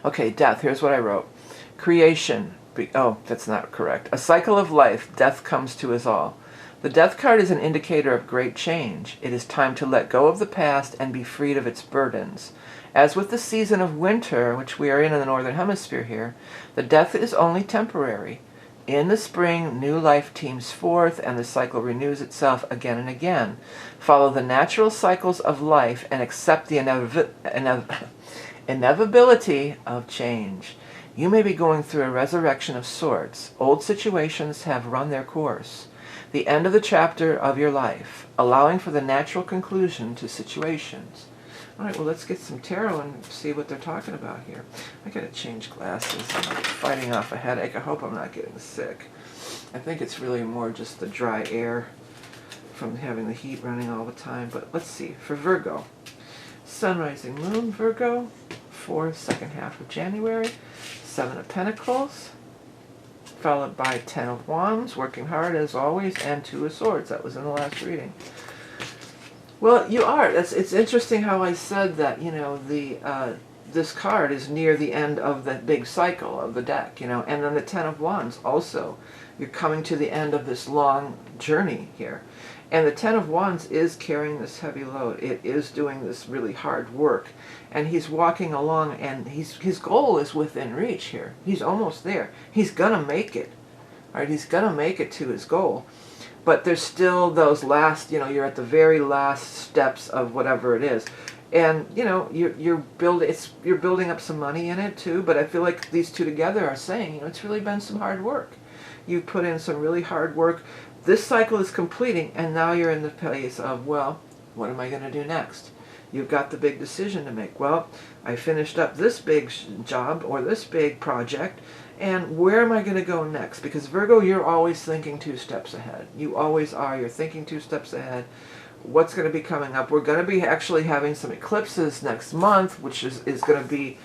Okay, Death, here's what I wrote. Creation, oh, that's not correct. A cycle of life, death comes to us all. The Death card is an indicator of great change. It is time to let go of the past and be freed of its burdens. As with the season of winter, which we are in the Northern Hemisphere here, the death is only temporary. In the spring, new life teems forth, and the cycle renews itself again and again. Follow the natural cycles of life and accept the inevitability of change. You may be going through a resurrection of sorts. Old situations have run their course. The end of the chapter of your life, allowing for the natural conclusion to situations. All right, well, let's get some tarot and see what they're talking about here. I gotta change glasses. I'm fighting off a headache. I hope I'm not getting sick. I think it's really more just the dry air from having the heat running all the time. But let's see, for Virgo, Sun, Rising, Moon, Virgo, for second half of January, 7 of Pentacles, followed by 10 of Wands, working hard as always, and 2 of Swords. That was in the last reading. Well, you are. It's interesting how I said that, you know, this card is near the end of the big cycle of the deck, you know, and then the 10 of Wands also. You're coming to the end of this long journey here. And the 10 of Wands is carrying this heavy load. It is doing this really hard work. And he's walking along, and his goal is within reach here. He's almost there. He's going to make it. Right? He's going to make it to his goal. But there's still those last, you know, you're at the very last steps of whatever it is. And, you know, you're building up some money in it too, but I feel like these two together are saying, you know, it's really been some hard work. You've put in some really hard work. This cycle is completing, and now you're in the place of, well, what am I going to do next? You've got the big decision to make. Well, I finished up this big job or this big project, and where am I going to go next? Because Virgo, you're always thinking 2 steps ahead. You always are. You're thinking 2 steps ahead. What's going to be coming up? We're going to be actually having some eclipses next month, which is going to be,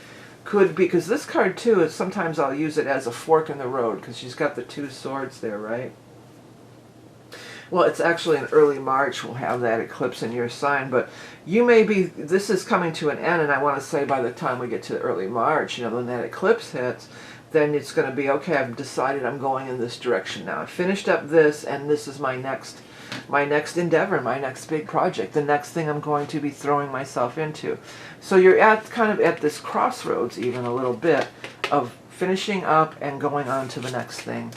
could be, because this card too, is sometimes I'll use it as a fork in the road, because she's got the 2 swords there, right? Well, it's actually in early March we'll have that eclipse in your sign, but you may be, this is coming to an end, and I want to say by the time we get to early March, you know, when that eclipse hits, then it's going to be, okay, I've decided I'm going in this direction now. I finished up this, and this is my next endeavor, my next big project, the next thing I'm going to be throwing myself into. So you're at kind of at this crossroads even a little bit of finishing up and going on to the next thing.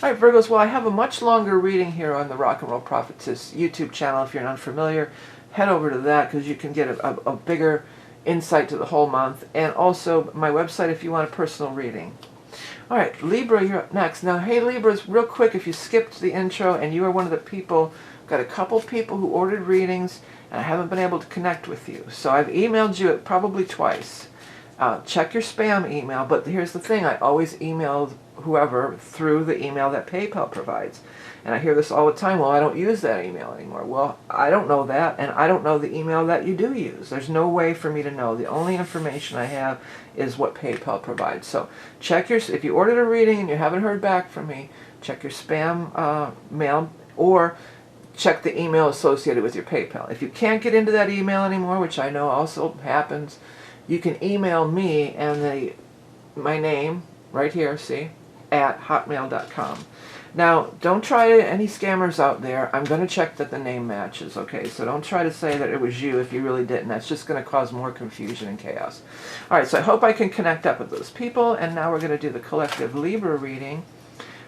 All right, Virgos, well, I have a much longer reading here on the Rock and Roll Prophetess YouTube channel. If you're not familiar, head over to that because you can get a bigger insight to the whole month. And also my website if you want a personal reading. All right, Libra, you're up next. Now, hey, Libras, real quick, if you skipped the intro and you are one of the people, got a couple people who ordered readings, and I haven't been able to connect with you. So I've emailed you probably twice. Check your spam email, but here's the thing. I always email whoever through the email that PayPal provides. And I hear this all the time, well, I don't use that email anymore. Well, I don't know that, and I don't know the email that you do use. There's no way for me to know. The only information I have is what PayPal provides. So check your, if you ordered a reading and you haven't heard back from me, check your spam mail, or check the email associated with your PayPal. If you can't get into that email anymore, which I know also happens, you can email me and my name right here, see, at hotmail.com. Now, don't try any scammers out there. I'm going to check that the name matches, okay? So don't try to say that it was you if you really didn't. That's just going to cause more confusion and chaos. All right, so I hope I can connect up with those people. And now we're going to do the collective Libra reading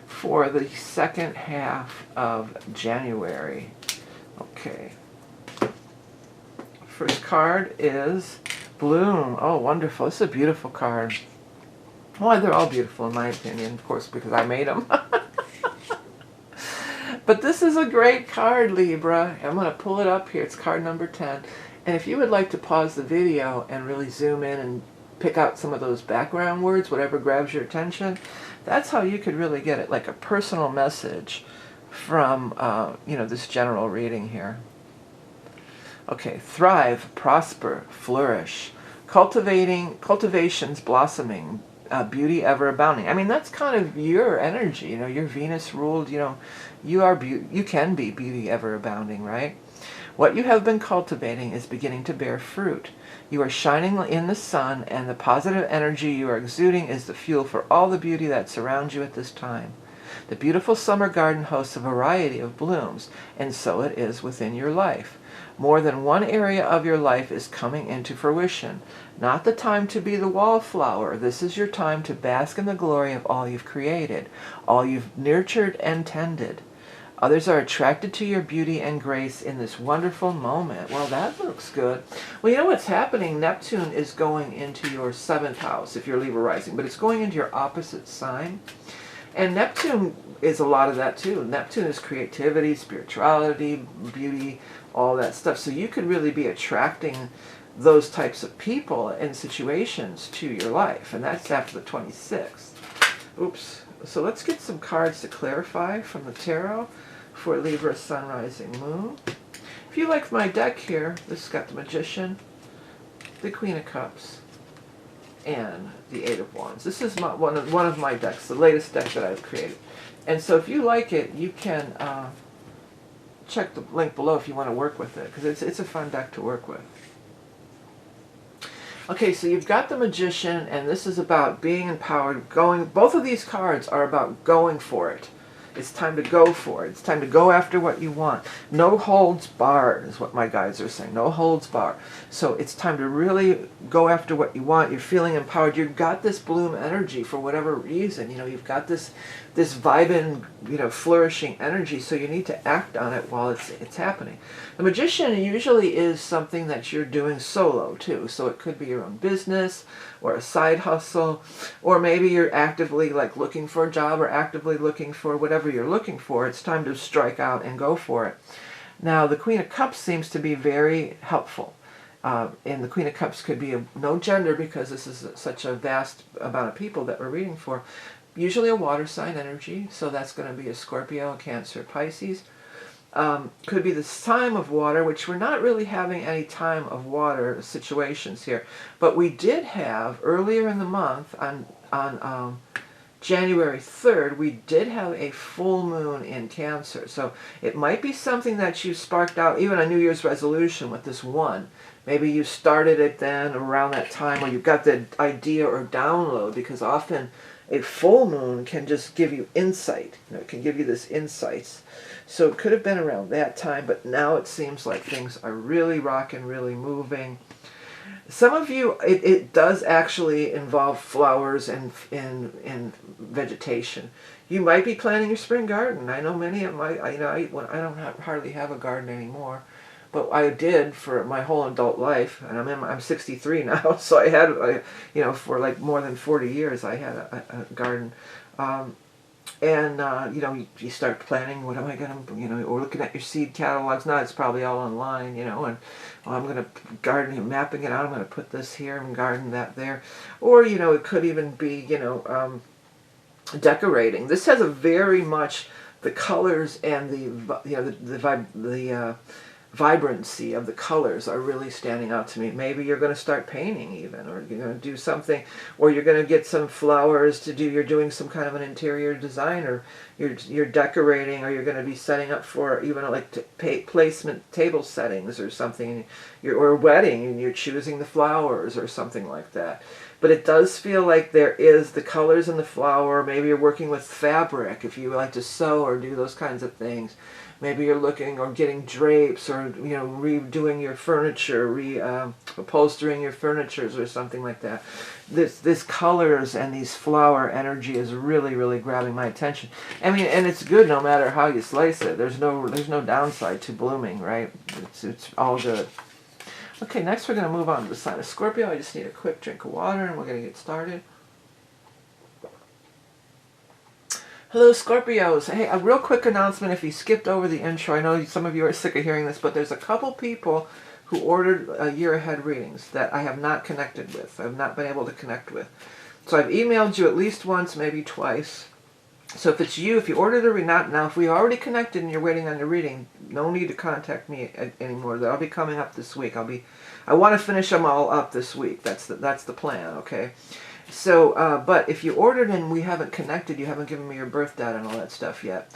for the second half of January. Okay. First card is Bloom. Oh, wonderful. This is a beautiful card. Well, they're all beautiful in my opinion, of course, because I made them. But this is a great card, Libra. I'm going to pull it up here. It's card number 10. And if you would like to pause the video and really zoom in and pick out some of those background words, whatever grabs your attention, that's how you could really get it, like a personal message from, you know, this general reading here. Okay, thrive, prosper, flourish, cultivations blossoming, beauty ever abounding. I mean, that's kind of your energy, you know, you're Venus ruled, you know, you can be beauty ever abounding, right? What you have been cultivating is beginning to bear fruit. You are shining in the sun, and the positive energy you are exuding is the fuel for all the beauty that surrounds you at this time. The beautiful summer garden hosts a variety of blooms, and so it is within your life. More than one area of your life is coming into fruition. Not the time to be the wallflower. This is your time to bask in the glory of all you've created, all you've nurtured and tended. Others are attracted to your beauty and grace in this wonderful moment. Well, that looks good. Well, you know what's happening? Neptune is going into your 7th house, if you're Libra rising, but it's going into your opposite sign. And Neptune is a lot of that too. Neptune is creativity, spirituality, beauty, all that stuff. So you could really be attracting those types of people and situations to your life. And that's after the 26th. Oops. So let's get some cards to clarify from the tarot for Libra, Sun, Rising, Moon. If you like my deck here, this has got the Magician, the Queen of Cups, and the Eight of Wands. This is one of my decks, the latest deck that I've created. And so if you like it, you can check the link below if you want to work with it, because it's a fun deck to work with. Okay, so you've got the Magician, and this is about being empowered, both of these cards are about going for it. It's time to go for it. It's time to go after what you want. No holds barred is what my guides are saying. No holds barred. So it's time to really go after what you want. You're feeling empowered. You've got this bloom energy for whatever reason. You know, you've got this vibrant, you know, flourishing energy. So you need to act on it while it's happening. The Magician usually is something that you're doing solo too. So it could be your own business or a side hustle, or maybe you're actively like looking for a job or actively looking for whatever you're looking for. It's time to strike out and go for it. Now the Queen of Cups seems to be very helpful. And the Queen of Cups could be no gender, because this is such a vast amount of people that we're reading for. Usually a water sign energy, so that's going to be a Scorpio, a Cancer, Pisces. Could be this time of water, which we're not really having any time of water situations here. But we did have, earlier in the month, on January 3rd, we did have a full moon in Cancer. So it might be something that you sparked out, even a New Year's resolution with this one. Maybe you started it then around that time, or you got the idea or download, because often a full moon can just give you insight. You know, it can give you this insights. So it could have been around that time, but now it seems like things are really rocking, really moving. Some of you, it does actually involve flowers and vegetation. You might be planting your spring garden. I know many of my, I don't hardly have a garden anymore, but I did for my whole adult life, and I'm 63 now, so I had, you know, for like more than 40 years, I had a garden. You know, you start planning, what am I going to, you know, or looking at your seed catalogs. Now it's probably all online, you know, and I'm going to garden, mapping it out, I'm going to put this here and garden that there. Or, you know, it could even be, you know, decorating. This has a very much the colors and the, you know, the vibrancy of the colors are really standing out to me. Maybe you're going to start painting even, or you're going to do something, or you're going to get some flowers to do, you're doing some kind of an interior design, or you're decorating, or you're going to be setting up for even like placement table settings or something, or a wedding, and you're choosing the flowers or something like that. But it does feel like there is the colors in the flower. Maybe you're working with fabric if you like to sew or do those kinds of things. Maybe you're looking or getting drapes, or, you know, redoing your furniture, upholstering your furnitures or something like that. This colors and these flower energy is really, really grabbing my attention. I mean, and it's good no matter how you slice it. There's no downside to blooming, right? It's all good. Okay, next we're going to move on to the sign of Scorpio. I just need a quick drink of water and we're going to get started. Hello Scorpios. Hey, a real quick announcement if you skipped over the intro. I know some of you are sick of hearing this, but there's a couple people who ordered a year ahead readings that I have not connected with. I've not been able to connect with. So I've emailed you at least once, maybe twice. So if it's you, if you ordered a reading, now if we already connected and you're waiting on your reading, no need to contact me anymore. That'll be coming up this week. I want to finish them all up this week. That's the plan, okay? So, but if you ordered and we haven't connected, you haven't given me your birth data and all that stuff yet,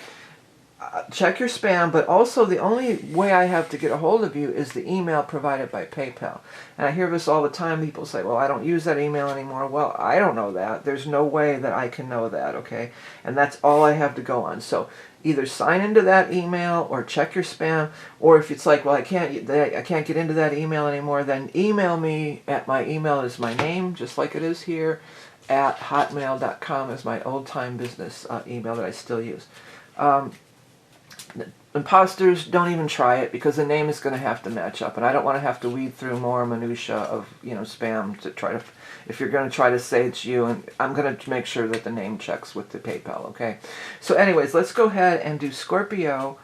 check your spam. But also the only way I have to get a hold of you is the email provided by PayPal. And I hear this all the time. People say, well, I don't use that email anymore. Well, I don't know that. There's no way that I can know that, okay? And that's all I have to go on. So either sign into that email or check your spam. Or if it's like, well, I can't get into that email anymore, then email me at my email is my name, just like it is here, at hotmail.com is my old-time business email that I still use. Imposters, don't even try it, because the name is going to have to match up, and I don't want to have to weed through more minutia of, you know, spam to try to, if you're going to try to say it's you, and I'm going to make sure that the name checks with the PayPal, okay? So anyways, let's go ahead and do Scorpio,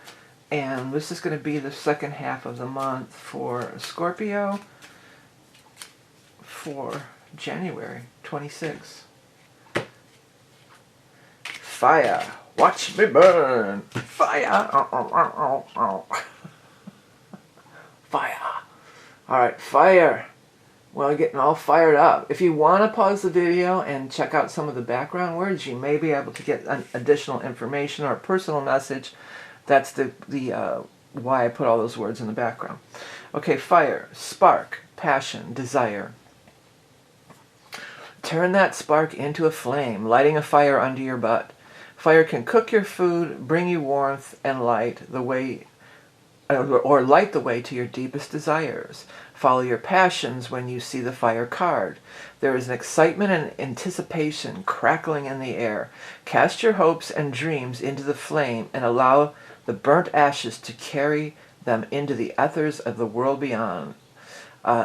and this is going to be the second half of the month for Scorpio for January 26. Fire. Watch me burn. Fire. Fire. All right, fire. Well, getting all fired up. If you want to pause the video and check out some of the background words, you may be able to get additional information or a personal message. That's the why I put all those words in the background. Okay, fire, spark, passion, desire. Turn that spark into a flame, lighting a fire under your butt. Fire can cook your food, bring you warmth and light the way, or light the way to your deepest desires. Follow your passions when you see the fire card. There is an excitement and anticipation crackling in the air. Cast your hopes and dreams into the flame and allow the burnt ashes to carry them into the ethers of the world beyond.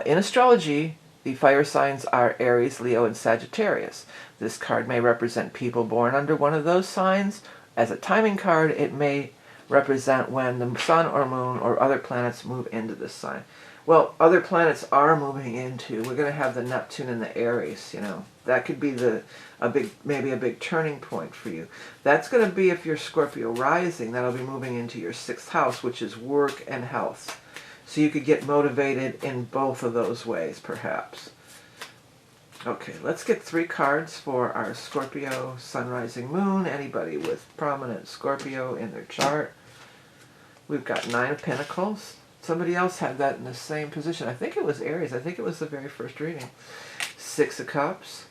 In astrology, the fire signs are Aries, Leo, and Sagittarius. This card may represent people born under one of those signs. As a timing card, it may represent when the sun or moon or other planets move into this sign. Well, other planets are moving into, we're going to have the Neptune and the Aries, you know. That could be maybe a big turning point for you. That's going to be, if you're Scorpio rising, that'll be moving into your 6th house, which is work and health. So you could get motivated in both of those ways, perhaps. Okay, let's get 3 cards for our Scorpio Sun, Rising, Moon. Anybody with prominent Scorpio in their chart. We've got 9 of Pentacles. Somebody else had that in the same position. I think it was Aries. I think it was the very first reading. 6 of Cups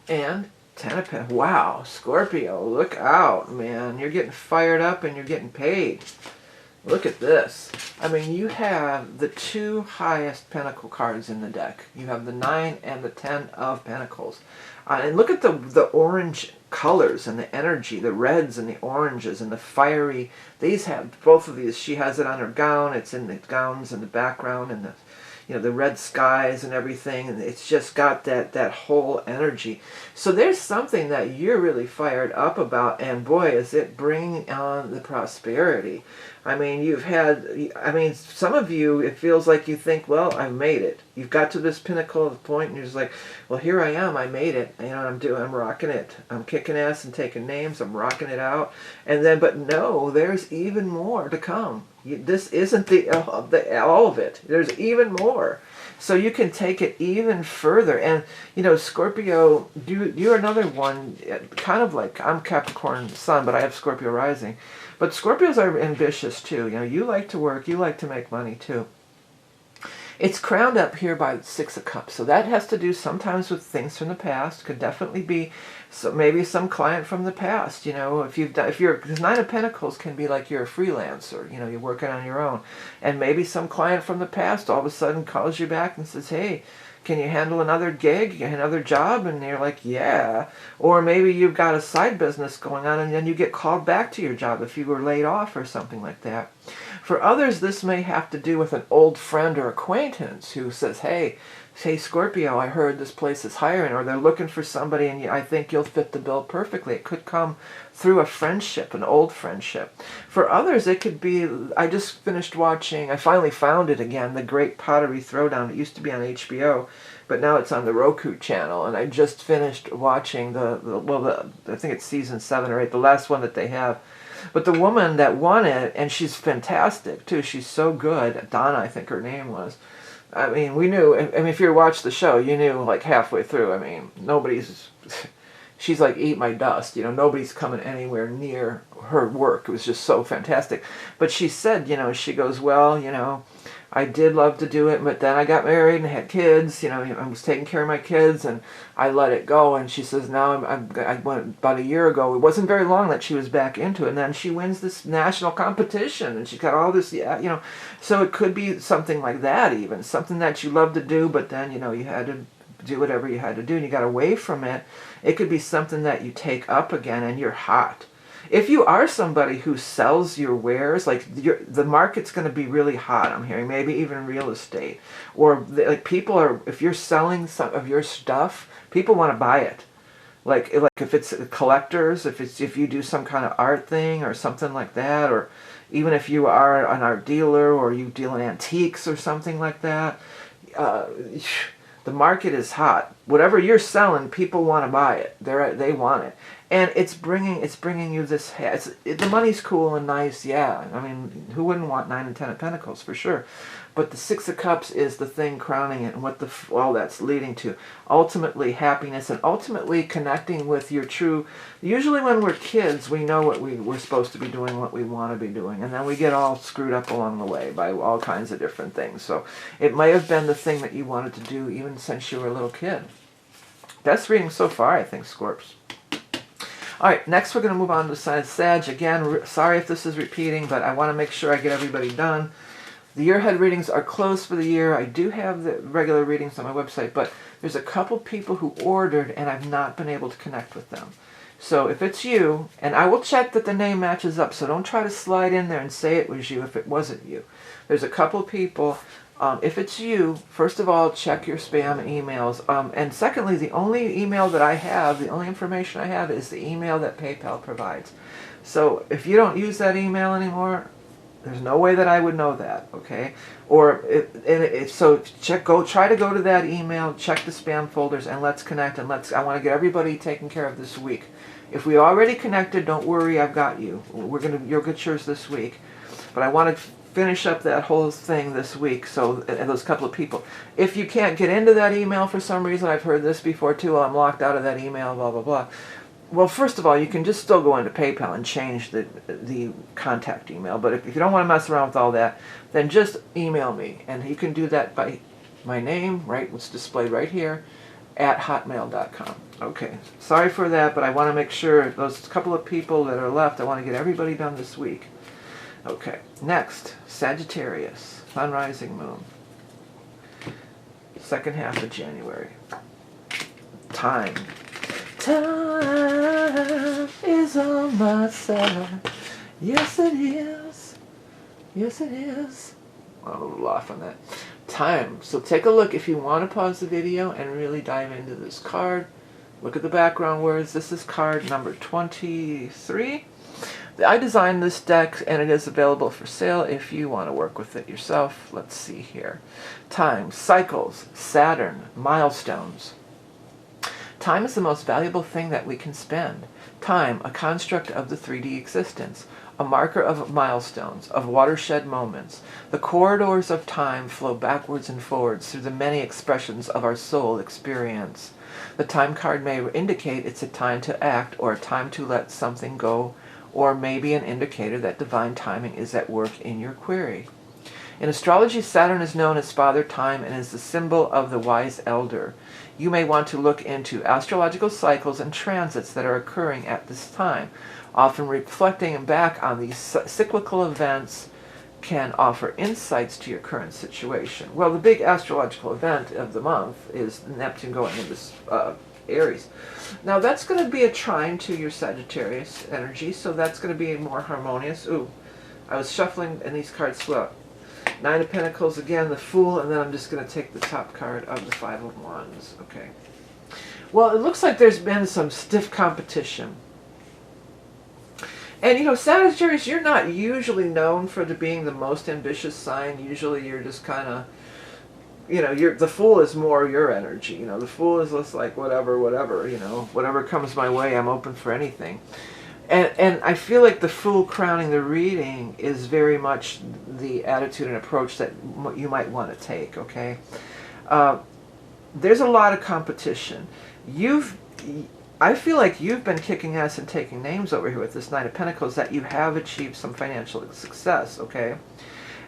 and 10 of Pentacles. Wow, Scorpio, look out, man. You're getting fired up and you're getting paid. Look at this. I mean, you have the 2 highest Pentacle cards in the deck. You have the 9 and the 10 of Pentacles. And look at the orange colors and the energy, the reds and the oranges and the fiery. These have, both of these, she has it on her gown. It's in the gowns and the background and the, you know, the red skies and everything. And it's just got that whole energy. So there's something that you're really fired up about. And boy, is it bringing on the prosperity. I mean, some of you, it feels like you think, well, I've made it. You've got to this pinnacle of the point, and you're just like, well, here I am, I made it. You know, I'm rocking it. I'm kicking ass and taking names. I'm rocking it out. And then, but no, there's even more to come. This isn't all of it. There's even more. So you can take it even further. And, you know, Scorpio, you're another one, kind of like, I'm Capricorn Sun, but I have Scorpio rising. But Scorpios are ambitious too. You know, you like to work, you like to make money too. It's crowned up here by the 6 of Cups. So that has to do sometimes with things from the past. Could definitely be maybe some client from the past. You know, because 9 of Pentacles can be like you're a freelancer. You know, you're working on your own. And maybe some client from the past all of a sudden calls you back and says, hey, can you handle another gig, another job? And you're like, yeah. Or maybe you've got a side business going on and then you get called back to your job if you were laid off or something like that. For others, this may have to do with an old friend or acquaintance who says, hey, Scorpio, I heard this place is hiring, or they're looking for somebody and I think you'll fit the bill perfectly. It could come through a friendship, an old friendship. For others, it could be, I just finished watching, I finally found it again, The Great Pottery Throwdown. It used to be on HBO, but now it's on the Roku channel, and I just finished watching I think it's season 7 or 8, the last one that they have. But the woman that won it, and she's fantastic too, she's so good, Donna I think her name was. I mean, we knew, I mean, if you watched the show, you knew like halfway through, I mean, she's like, eat my dust, you know, nobody's coming anywhere near her work. It was just so fantastic. But she said, you know, she goes, well, you know, I did love to do it, but then I got married and had kids, you know, I was taking care of my kids and I let it go. And she says, now I went about a year ago. It wasn't very long that she was back into it. And then she wins this national competition and she got all this, you know, so it could be something like that even, something that you love to do, but then, you know, you had to do whatever you had to do and you got away from it. It could be something that you take up again and you're hot. If you are somebody who sells your wares, like the market's going to be really hot, I'm hearing, maybe even real estate. Or like people are, if you're selling some of your stuff, people want to buy it. Like if it's collectors, if you do some kind of art thing or something like that, or even if you are an art dealer or you deal in antiques or something like that, The market is hot. Whatever you're selling, people want to buy it. They want it, and it's bringing you this. The money's cool and nice, yeah. I mean, who wouldn't want 9 and 10 of Pentacles for sure? But the Six of Cups is the thing crowning it, and what all that's leading to. Ultimately, happiness, and ultimately connecting with your true. Usually, when we're kids, we know what we're supposed to be doing, what we want to be doing, and then we get all screwed up along the way by all kinds of different things. So, it may have been the thing that you wanted to do even since you were a little kid. Best reading so far, I think, Scorps. All right, next we're going to move on to sign of Sag. Again, sorry if this is repeating, but I want to make sure I get everybody done. The year ahead readings are closed for the year. I do have the regular readings on my website, but there's a couple people who ordered and I've not been able to connect with them. So if it's you, and I will check that the name matches up, so don't try to slide in there and say it was you if it wasn't you. There's a couple people. If it's you, first of all, check your spam emails. And secondly, the only email that I have, the only information I have is the email that PayPal provides. So if you don't use that email anymore, there's no way that I would know that, okay? Or try to go to that email, check the spam folders, and let's connect. And I want to get everybody taken care of this week. If we already connected, don't worry, I've got you. You'll get yours this week. But I want to finish up that whole thing this week. So, and those couple of people. If you can't get into that email for some reason, I've heard this before too. Well, I'm locked out of that email, blah blah blah. Well, first of all, you can just still go into PayPal and change the contact email. But if you don't want to mess around with all that, then just email me. And you can do that by my name, right? It's displayed right here, at hotmail.com. Okay, sorry for that, but I want to make sure those couple of people that are left, I want to get everybody done this week. Okay, next, Sagittarius, Sun, Rising, Moon. Second half of January. Time. Time is on my side. Yes, it is. Yes, it is. I'm a little off on that. Time. So take a look. If you want to pause the video and really dive into this card, look at the background words. This is card number 23. I designed this deck and it is available for sale if you want to work with it yourself. Let's see here. Time, cycles, Saturn, milestones. Time is the most valuable thing that we can spend. Time, a construct of the 3D existence, a marker of milestones, of watershed moments. The corridors of time flow backwards and forwards through the many expressions of our soul experience. The time card may indicate it's a time to act or a time to let something go, or maybe an indicator that divine timing is at work in your query. In astrology, Saturn is known as Father Time and is the symbol of the wise elder. You may want to look into astrological cycles and transits that are occurring at this time. Often reflecting back on these cyclical events can offer insights to your current situation. Well, the big astrological event of the month is Neptune going into Aries. Now that's going to be a trine to your Sagittarius energy, so that's going to be more harmonious. Ooh, I was shuffling and these cards flew out. Nine of Pentacles again, the Fool, and then I'm just going to take the top card of the Five of Wands. Okay. Well, it looks like there's been some stiff competition. And you know, Sagittarius, you're not usually known for being the most ambitious sign. Usually you're just kind of, you know, the Fool is more your energy. You know, the Fool is just like whatever, you know, whatever comes my way, I'm open for anything. And I feel like the Fool crowning the reading is very much the attitude and approach that you might want to take, okay? There's a lot of competition. I feel like you've been kicking ass and taking names over here with this Nine of Pentacles, that you have achieved some financial success, okay?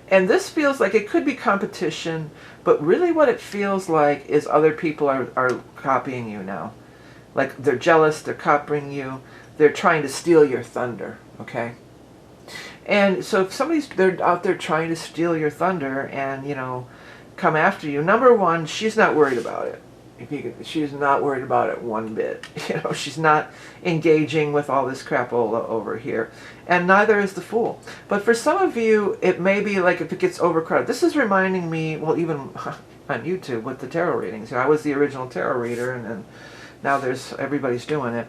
And this feels like it could be competition, but really what it feels like is other people are copying you now. Like they're jealous, they're copying you, they're trying to steal your thunder, okay? And so if they're out there trying to steal your thunder and, you know, come after you, number one, she's not worried about it. She's not worried about it one bit. You know, she's not engaging with all this crapola over here. And neither is the Fool. But for some of you, it may be like if it gets overcrowded. This is reminding me, well, even on YouTube with the tarot readings. You know, I was the original tarot reader, and then Now everybody's doing it.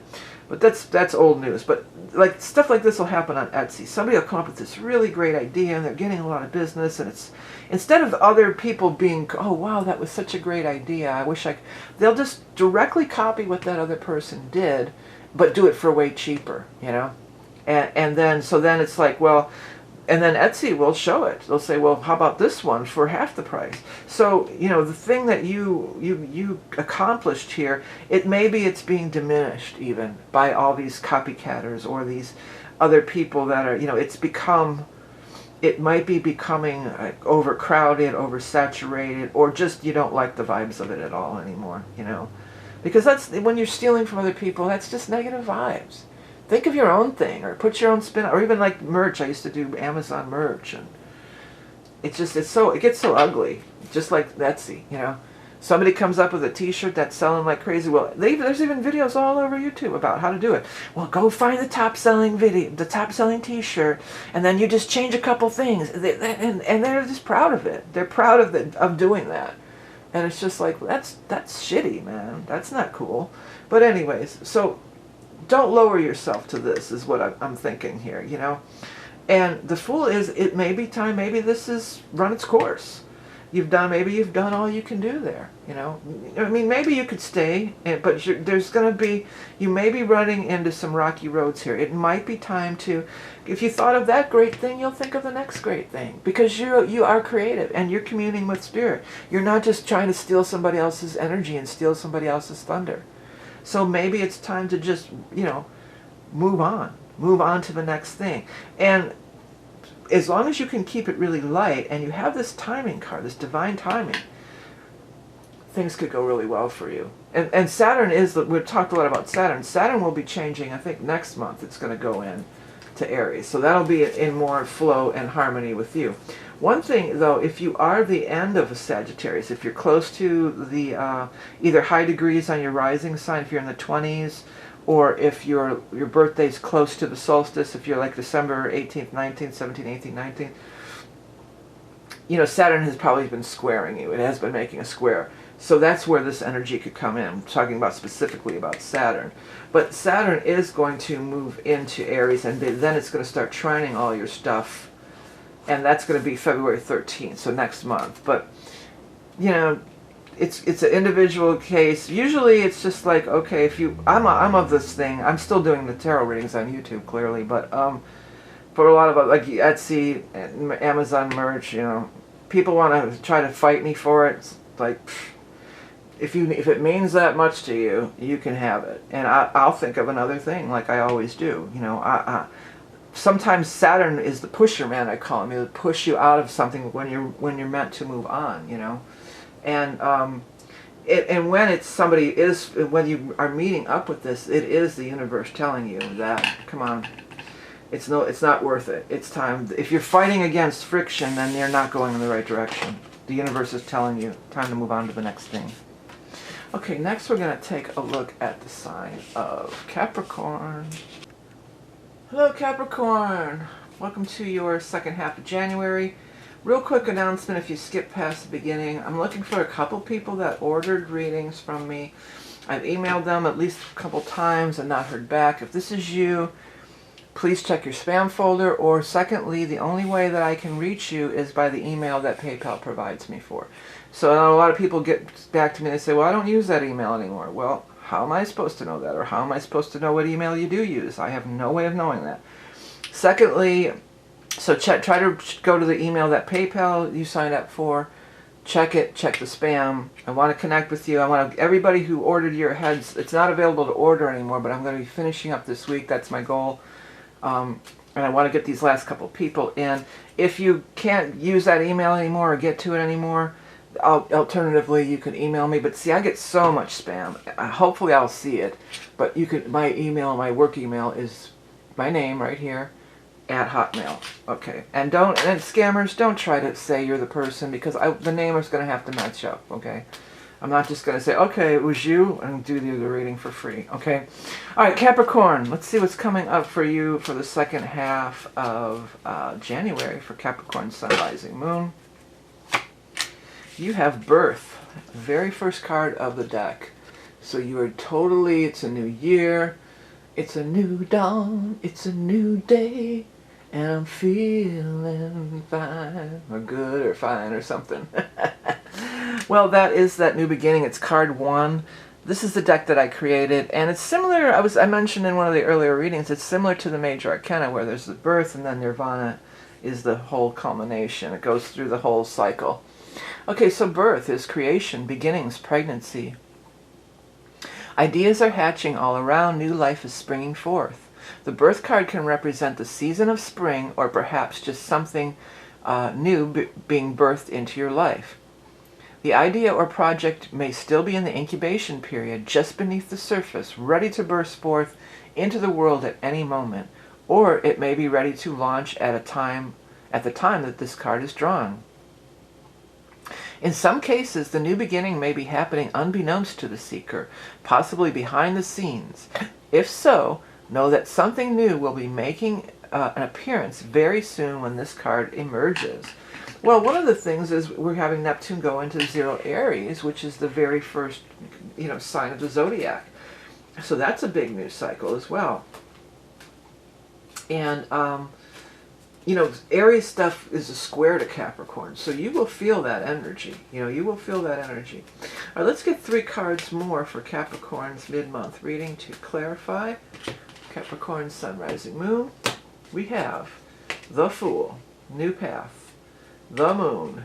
But that's old news. But like stuff like this will happen on Etsy. Somebody will come up with this really great idea and they're getting a lot of business, and it's instead of other people being, oh wow, that was such a great idea, I wish they'll just directly copy what that other person did, but do it for way cheaper, you know? And then it's like, well, and then Etsy will show it. They'll say, well, how about this one for half the price? So, you know, the thing that you accomplished here, maybe it's being diminished even by all these copycatters or these other people that are, you know, it might be becoming overcrowded, oversaturated, or just you don't like the vibes of it at all anymore, you know? Because that's, when you're stealing from other people, that's just negative vibes. Think of your own thing, or put your own spin, or even like merch. I used to do Amazon merch, and it gets so ugly, just like Etsy, you know. Somebody comes up with a t-shirt that's selling like crazy. Well, there's even videos all over YouTube about how to do it. Well, go find the top selling t-shirt, and then you just change a couple things, and they're just proud of it. They're proud of doing that. And it's just like, that's shitty, man. That's not cool. But anyways, so don't lower yourself to this, is what I'm thinking here, you know. And the Fool is, it may be time, maybe this is run its course. Maybe you've done all you can do there, you know. I mean, maybe you could stay, but there's going to be, you may be running into some rocky roads here. It might be time to, if you thought of that great thing, you'll think of the next great thing. Because you are creative, and you're communing with spirit. You're not just trying to steal somebody else's energy and steal somebody else's thunder. So maybe it's time to just, you know, move on to the next thing. And as long as you can keep it really light, and you have this timing card, this divine timing, things could go really well for you. And Saturn we've talked a lot about Saturn. Saturn will be changing, I think next month it's going to go in to Aries. So that'll be in more flow and harmony with you. One thing though, if you are the end of a Sagittarius, if you're close to the either high degrees on your rising sign, if you're in the 20s, or if your birthday's close to the solstice, if you're like December 18th, 19th, 17th, 18th, 19th, you know, Saturn has probably been squaring you. It has been making a square. So that's where this energy could come in. I'm talking about specifically about Saturn. But Saturn is going to move into Aries, and then it's going to start trining all your stuff. And that's going to be February 13th, so next month. But, you know, it's an individual case. Usually it's just like, okay, I'm of this thing. I'm still doing the tarot readings on YouTube, clearly. But for a lot of, like, Etsy, and Amazon merch, you know, people want to try to fight me for it. It's like, if it means that much to you, you can have it. And I'll think of another thing, like I always do. You know, sometimes Saturn is the pusher man, I call him. He'll push you out of something when you're meant to move on, you know. And when you are meeting up with this, it is the universe telling you that, come on, it's not worth it. It's time. If you're fighting against friction, then you're not going in the right direction. The universe is telling you, time to move on to the next thing. Okay, next we're going to take a look at the sign of Capricorn. Hello Capricorn! Welcome to your second half of January. Real quick announcement if you skip past the beginning. I'm looking for a couple people that ordered readings from me. I've emailed them at least a couple times and not heard back. If this is you, please check your spam folder, or secondly, the only way that I can reach you is by the email that PayPal provides me for. So a lot of people get back to me and they say, well, I don't use that email anymore. Well, how am I supposed to know that? Or how am I supposed to know what email you do use? I have no way of knowing that. Secondly, so try to go to the email that PayPal you signed up for. Check it, check the spam. I want to connect with you. I want everybody who ordered your heads, it's not available to order anymore, but I'm going to be finishing up this week. That's my goal. And I want to get these last couple people in. If you can't use that email anymore or get to it anymore, alternatively, you can email me. But see, I get so much spam. Hopefully I'll see it. But you can, my work email is my name right here at Hotmail. Okay. And scammers, don't try to say you're the person, because the name is going to have to match up. Okay. I'm not just going to say, okay, it was you, and do the reading for free. Okay. All right, Capricorn. Let's see what's coming up for you for the second half of January for Capricorn Sun, Rising, Moon. You have Birth, very first card of the deck. So you are totally, it's a new year, it's a new dawn, it's a new day, and I'm feeling fine, or good, or fine, or something. Well, that is that new beginning. It's card 1. This is the deck that I created, and it's similar, I mentioned in one of the earlier readings, it's similar to the Major Arcana, where there's the birth, and then Nirvana is the whole culmination. It goes through the whole cycle. Okay, so birth is creation, beginnings, pregnancy. Ideas are hatching all around, new life is springing forth. The birth card can represent the season of spring, or perhaps just something new being birthed into your life. The idea or project may still be in the incubation period, just beneath the surface, ready to burst forth into the world at any moment, or it may be ready to launch at the time that this card is drawn. In some cases, the new beginning may be happening unbeknownst to the seeker, possibly behind the scenes. If so, know that something new will be making an appearance very soon when this card emerges. Well, one of the things is we're having Neptune go into 0 Aries, which is the very first, sign of the zodiac. So that's a big news cycle as well. And, Aries stuff is a square to Capricorn, so you will feel that energy. You will feel that energy. All right, let's get 3 cards more for Capricorn's mid-month reading to clarify. Capricorn, Sun, Rising, Moon. We have the Fool, New Path. The Moon.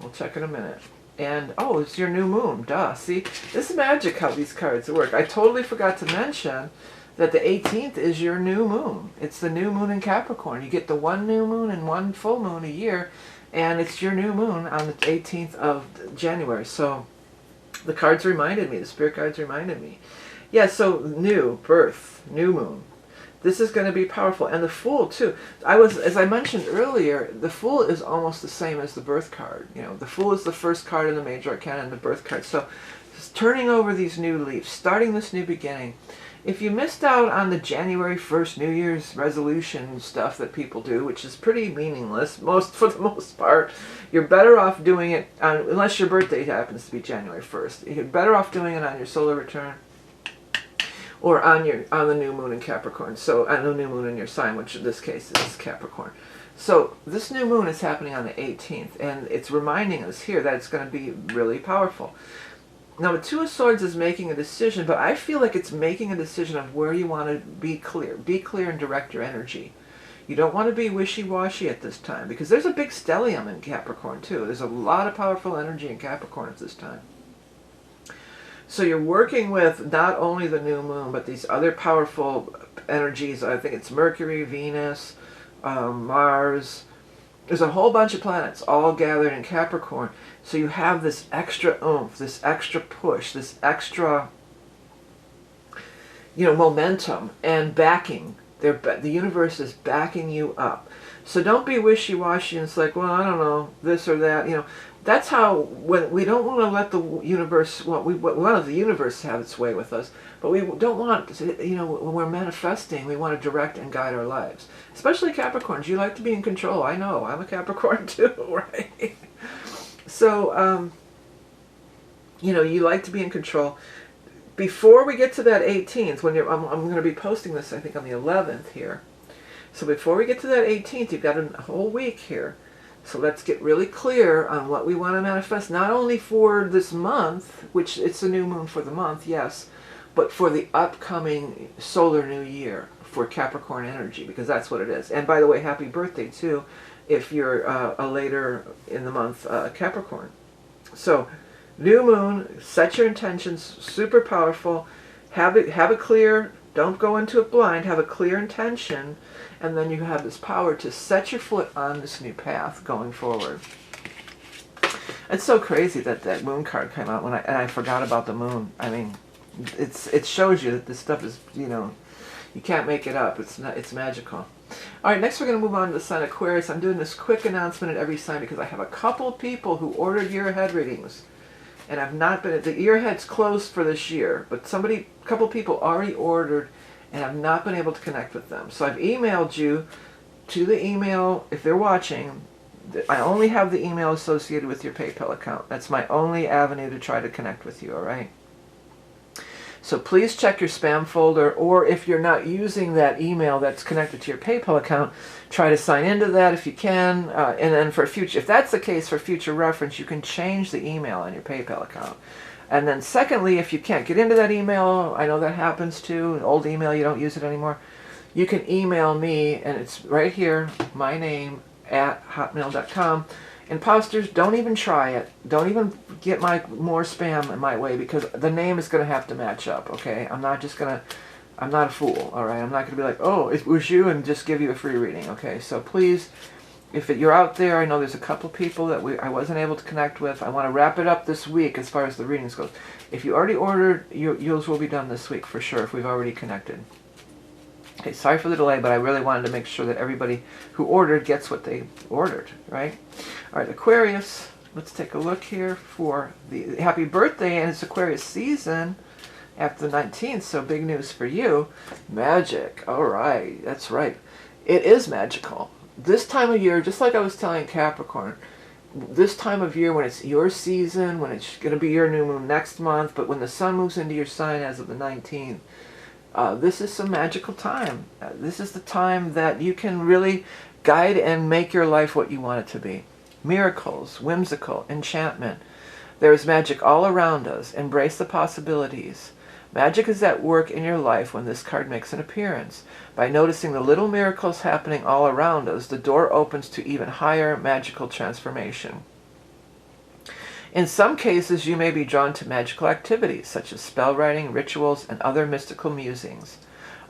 We'll check in a minute. And, oh, it's your new moon. Duh. See, this is magic how these cards work. I totally forgot to mention that the 18th is your new moon. It's the new moon in Capricorn. You get the 1 new moon and 1 full moon a year, and it's your new moon on the 18th of January. So the cards reminded me, the spirit cards reminded me. Yeah, so new, birth, new moon. This is going to be powerful. And the Fool, too. As I mentioned earlier, the Fool is almost the same as the birth card. The Fool is the first card in the Major Arcana and the birth card. So just turning over these new leaves, starting this new beginning. If you missed out on the January 1st New Year's resolution stuff that people do, which is pretty meaningless for the most part, you're better off doing it, unless your birthday happens to be January 1st. You're better off doing it on your solar return, or on the new moon in Capricorn. So on the new moon in your sign, which in this case is Capricorn. So this new moon is happening on the 18th, and it's reminding us here that it's going to be really powerful. Now the 2 of Swords is making a decision, but I feel like it's making a decision of where you want to be clear. Be clear and direct your energy. You don't want to be wishy-washy at this time, because there's a big stellium in Capricorn too. There's a lot of powerful energy in Capricorn at this time. So you're working with not only the new moon, but these other powerful energies. I think it's Mercury, Venus, Mars. There's a whole bunch of planets all gathered in Capricorn. So you have this extra oomph, this extra push, this extra, momentum and backing. The universe is backing you up. So don't be wishy-washy and it's like, well, I don't know, this or that, That's how, when we don't want to let the universe, we want the universe to have its way with us, but we don't want, when we're manifesting, we want to direct and guide our lives. Especially Capricorns, you like to be in control. I know, I'm a Capricorn too, right? So, you like to be in control. Before we get to that 18th, I'm going to be posting this, I think, on the 11th here. So before we get to that 18th, you've got a whole week here. So let's get really clear on what we want to manifest, not only for this month, which it's a new moon for the month, yes, but for the upcoming solar new year for Capricorn energy, because that's what it is. And by the way, happy birthday too, if you're a later in the month Capricorn. So new moon, set your intentions, super powerful, have it clear, don't go into it blind, have a clear intention, and then you have this power to set your foot on this new path going forward. It's so crazy that that moon card came out and I forgot about the moon. I mean, it shows you that this stuff is, you can't make it up. It's magical. All right, next we're going to move on to the sign Aquarius. I'm doing this quick announcement at every sign because I have a couple people who ordered year ahead readings, and I've not been. The year ahead's closed for this year, but a couple people already ordered, and I've not been able to connect with them. So I've emailed you to the email, if they're watching. I only have the email associated with your PayPal account. That's my only avenue to try to connect with you, all right? So please check your spam folder, or if you're not using that email that's connected to your PayPal account, try to sign into that if you can. And then for future, if that's the case, for future reference, you can change the email on your PayPal account. And then secondly, if you can't get into that email, I know that happens too, an old email, you don't use it anymore, you can email me, and it's right here, my name, @hotmail.com. Imposters, don't even try it. Don't even get more spam in my way, because the name is going to have to match up, okay? I'm not a fool, all right? I'm not going to be like, oh, it was you, and just give you a free reading, okay? So please, if you're out there, I know there's a couple people that I wasn't able to connect with. I want to wrap it up this week as far as the readings goes. If you already ordered, yours will be done this week for sure, if we've already connected. Okay, sorry for the delay, but I really wanted to make sure that everybody who ordered gets what they ordered, right? All right, Aquarius, let's take a look here for the happy birthday, and it's Aquarius season after the 19th, so big news for you. Magic, all right, that's right. It is magical. This time of year, just like I was telling Capricorn, this time of year when it's your season, when it's going to be your new moon next month, but when the sun moves into your sign as of the 19th, this is some magical time. This is the time that you can really guide and make your life what you want it to be. Miracles, whimsical, enchantment. There is magic all around us. Embrace the possibilities. Magic is at work in your life when this card makes an appearance. By noticing the little miracles happening all around us, the door opens to even higher magical transformation. In some cases, you may be drawn to magical activities, such as spell writing, rituals, and other mystical musings.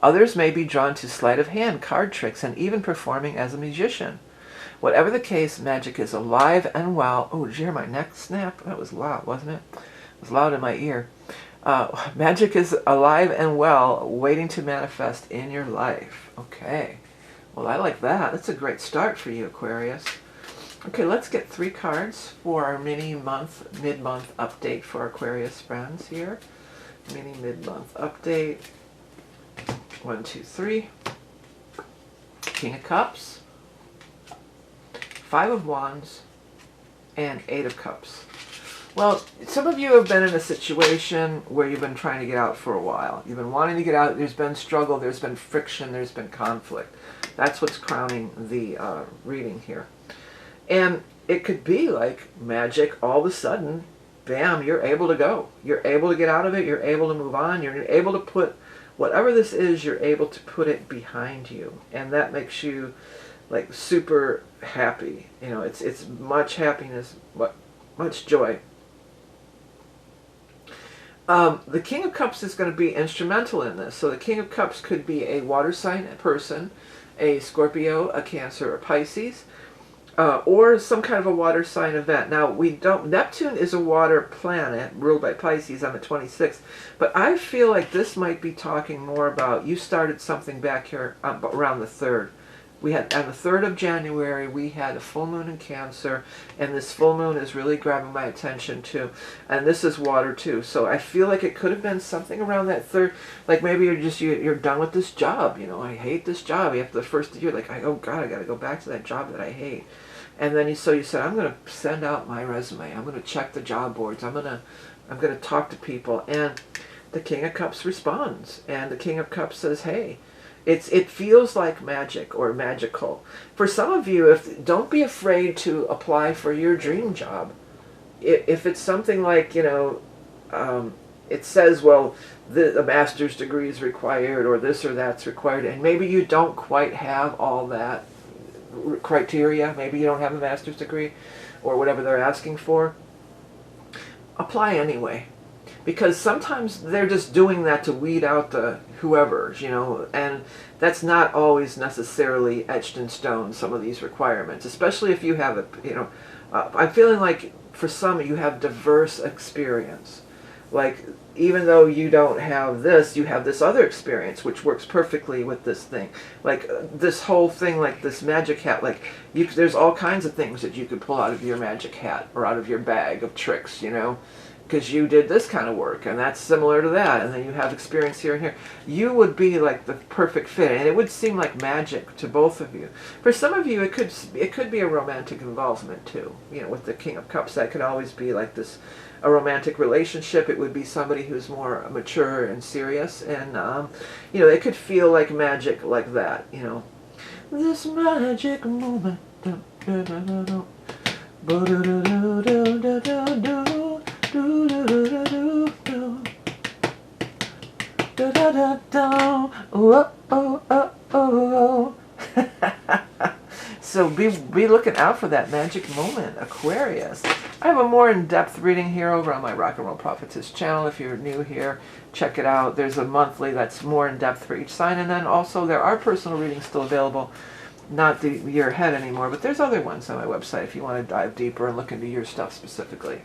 Others may be drawn to sleight of hand, card tricks, and even performing as a musician. Whatever the case, magic is alive and well. Oh, did you hear my neck snap? That was loud, wasn't it? It was loud in my ear. Magic is alive and well, waiting to manifest in your life. Okay. Well, I like that. That's a great start for you, Aquarius. Okay, let's get 3 cards for our mid-month update for Aquarius friends here. Mid-month update. 1, 2, 3. King of Cups. 5 of Wands. And 8 of Cups. Well, some of you have been in a situation where you've been trying to get out for a while. You've been wanting to get out. There's been struggle. There's been friction. There's been conflict. That's what's crowning the reading here. And it could be like magic. All of a sudden, bam, you're able to go. You're able to get out of it. You're able to move on. You're able to put whatever this is, you're able to put it behind you. And that makes you like super happy. You know, it's much happiness, much joy. The King of Cups is going to be instrumental in this. So the King of Cups could be a water sign person, a Scorpio, a Cancer, or Pisces, or some kind of a water sign event. Now, Neptune is a water planet ruled by Pisces on the 26th, but I feel like this might be talking more about you started something back here around the 3rd. We had, on the 3rd of January, we had a full moon in Cancer, and this full moon is really grabbing my attention too. And this is water too, so I feel like it could have been something around that 3rd. Like maybe you're done with this job. You know, I hate this job. After the first year, like, oh God, I got to go back to that job that I hate. And then you said, I'm going to send out my resume. I'm going to check the job boards. I'm going to talk to people. And the King of Cups responds, and the King of Cups says, hey. It feels like magic or magical. For some of you, don't be afraid to apply for your dream job. If it's something like, you know, it says, well, the master's degree is required, or this or that's required, and maybe you don't quite have all that criteria. Maybe you don't have a master's degree or whatever they're asking for. Apply anyway. Because sometimes they're just doing that to weed out the whoever's, you know, and that's not always necessarily etched in stone, some of these requirements, especially if you have, you know, I'm feeling like for some you have diverse experience. Like, even though you don't have this, you have this other experience, which works perfectly with this thing. Like, this whole thing, like this magic hat, like, there's all kinds of things that you could pull out of your magic hat or out of your bag of tricks, you know. Because you did this kind of work, and that's similar to that, and then you have experience here and here. You would be like the perfect fit, and it would seem like magic to both of you. For some of you, it could be a romantic involvement too. You know, with the King of Cups, that could always be like this a romantic relationship, it would be somebody who's more mature and serious, and you know, it could feel like magic like that, you know. This magic moment. So be looking out for that magic moment, Aquarius. I have a more in-depth reading here over on my Rock and Roll Prophetess channel. If you're new here, check it out. There's a monthly that's more in-depth for each sign. And then also there are personal readings still available. Not the year ahead anymore, but there's other ones on my website if you want to dive deeper and look into your stuff specifically.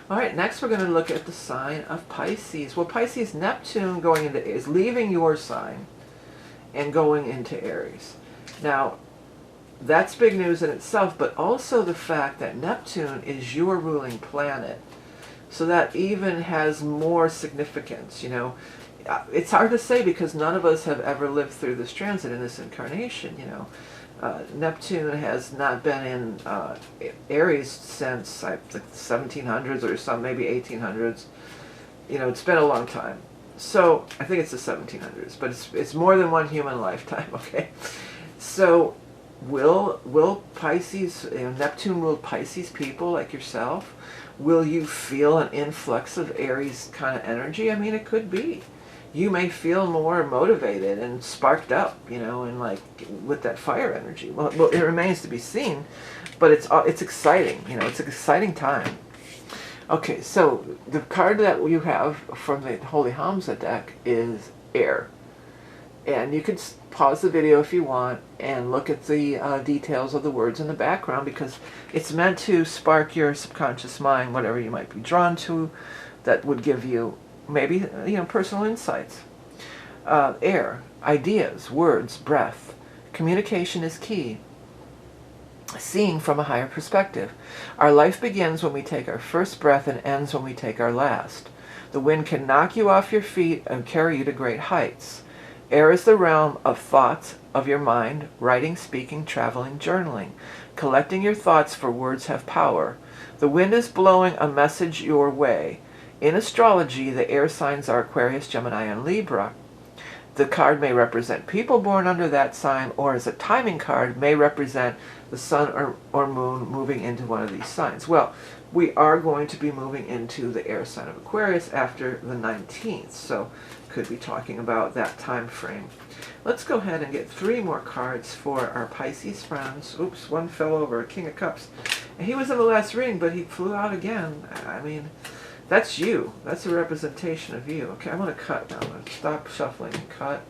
All right, next we're going to look at the sign of Pisces. Well, Pisces, Neptune going into is leaving your sign and going into Aries. Now, that's big news in itself, but also the fact that Neptune is your ruling planet. So that even has more significance, you know. It's hard to say because none of us have ever lived through this transit in this incarnation, you know. Neptune has not been in Aries since I think the 1700s or some, maybe 1800s. You know, it's been a long time. So I think it's the 1700s, but it's more than one human lifetime. Okay, so will Pisces, you know, Neptune ruled Pisces people like yourself? Will you feel an influx of Aries kind of energy? I mean, it could be. You may feel more motivated and sparked up, you know, and like with that fire energy. Well, it remains to be seen, but it's exciting, you know, it's an exciting time. Okay, so the card that you have from the Holy HAMSA deck is Air. And you can pause the video if you want and look at the details of the words in the background, because it's meant to spark your subconscious mind, whatever you might be drawn to, that would give you maybe, you know, personal insights. Air, ideas, words, breath. Communication is key. Seeing from a higher perspective. Our life begins when we take our first breath and ends when we take our last. The wind can knock you off your feet and carry you to great heights. Air is the realm of thoughts of your mind, writing, speaking, traveling, journaling. Collecting your thoughts, for words have power. The wind is blowing a message your way. In astrology, the air signs are Aquarius, Gemini, and Libra. The card may represent people born under that sign, or as a timing card, may represent the sun or moon moving into one of these signs. Well, we are going to be moving into the air sign of Aquarius after the 19th, so could be talking about that time frame. Let's go ahead and get 3 more cards for our Pisces friends. Oops, one fell over, King of Cups. And he was in the last reading, but he flew out again. I mean, that's you. That's a representation of you. Okay, I'm going to cut now. I'm going to stop shuffling and cut.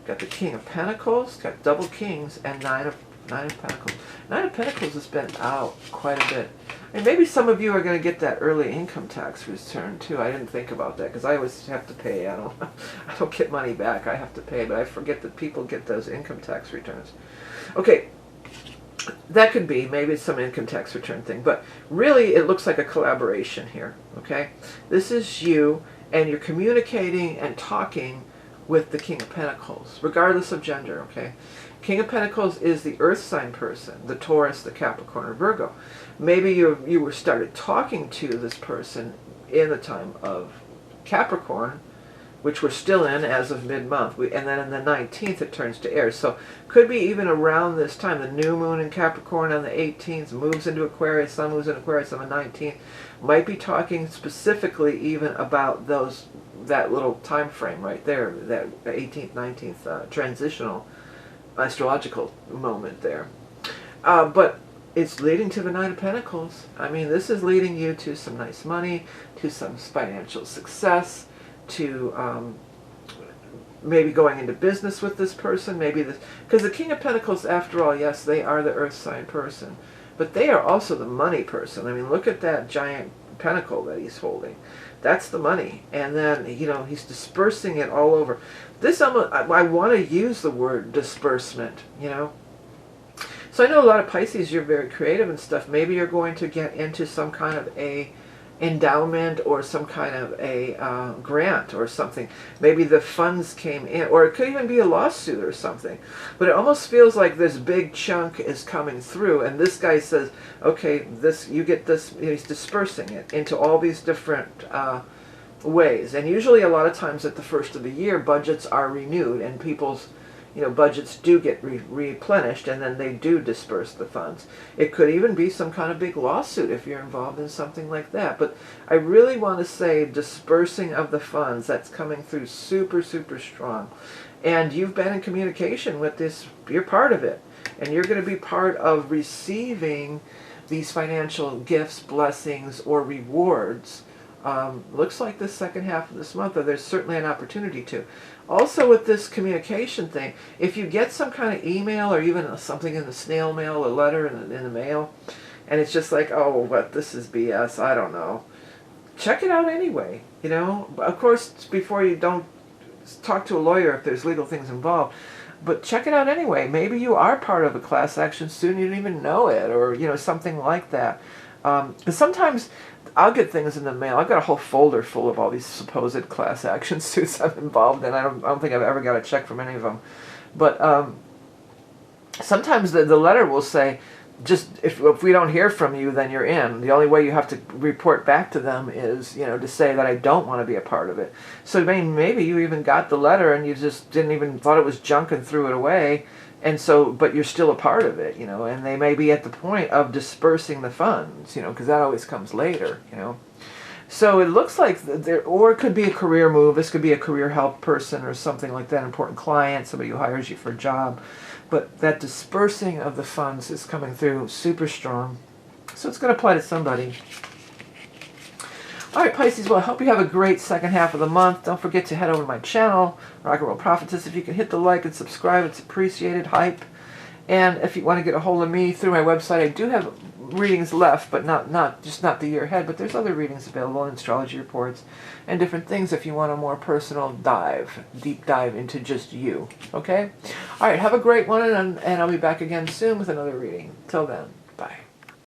Got the King of Pentacles, got double kings, and Nine of Pentacles. Nine of Pentacles has been out quite a bit. And maybe some of you are going to get that early income tax return too. I didn't think about that because I always have to pay. I don't get money back. I have to pay, but I forget that people get those income tax returns. Okay. That could be, maybe it's some income tax return thing, but really it looks like a collaboration here, okay? This is you, and you're communicating and talking with the King of Pentacles, regardless of gender, okay? King of Pentacles is the earth sign person, the Taurus, the Capricorn, or Virgo. Maybe you were started talking to this person in the time of Capricorn, which we're still in as of mid-month. And then on the 19th it turns to air. So could be even around this time. The new moon in Capricorn on the 18th moves into Aquarius. Sun moves into Aquarius on the 19th. Might be talking specifically even about that little time frame right there, that 18th, 19th transitional astrological moment there. But it's leading to the Nine of Pentacles. I mean, this is leading you to some nice money, to some financial success, to maybe going into business with this person, maybe this, because the King of Pentacles, after all, yes, they are the earth sign person, but they are also the money person. I mean, look at that giant pentacle that he's holding. That's the money. And then, you know, he's dispersing it all over. This, I want to use the word disbursement, you know. So I know a lot of Pisces, you're very creative and stuff. Maybe you're going to get into some kind of a endowment or some kind of a grant or something. Maybe the funds came in, or it could even be a lawsuit or something. But it almost feels like this big chunk is coming through, and this guy says, okay, this, you get this, he's dispersing it into all these different ways. And usually a lot of times at the first of the year, budgets are renewed and people's budgets do get replenished, and then they do disperse the funds. It could even be some kind of big lawsuit if you're involved in something like that. But I really want to say dispersing of the funds, that's coming through super, super strong. And you've been in communication with this, you're part of it. And you're going to be part of receiving these financial gifts, blessings, or rewards. Looks like the second half of this month, or there's certainly an opportunity to. Also with this communication thing, if you get some kind of email or even something in the snail mail, a letter in the mail, and it's just like, oh, what, this is BS, I don't know. Check it out anyway, Of course, before you don't talk to a lawyer if there's legal things involved, but check it out anyway. Maybe you are part of a class action suit and you didn't even know it, or, something like that. Because sometimes I'll get things in the mail. I've got a whole folder full of all these supposed class action suits I'm involved in. I don't think I've ever got a check from any of them. But sometimes the letter will say, just if we don't hear from you, then you're in. The only way you have to report back to them is, to say that I don't want to be a part of it. So maybe you even got the letter and you just didn't even thought it was junk and threw it away. And so, but you're still a part of it, and they may be at the point of dispersing the funds, because that always comes later, So it looks like or it could be a career move. This could be a career help person or something like that, important client, somebody who hires you for a job. But that dispersing of the funds is coming through super strong. So it's going to apply to somebody. All right, Pisces, well, I hope you have a great second half of the month. Don't forget to head over to my channel, Rock and Roll Prophetess. If you can hit the like and subscribe, it's appreciated. Hype. And if you want to get a hold of me through my website, I do have readings left, but not the year ahead. But there's other readings available, and astrology reports and different things if you want a more personal deep dive into just you. Okay? All right, have a great one, and I'll be back again soon with another reading. Till then, bye.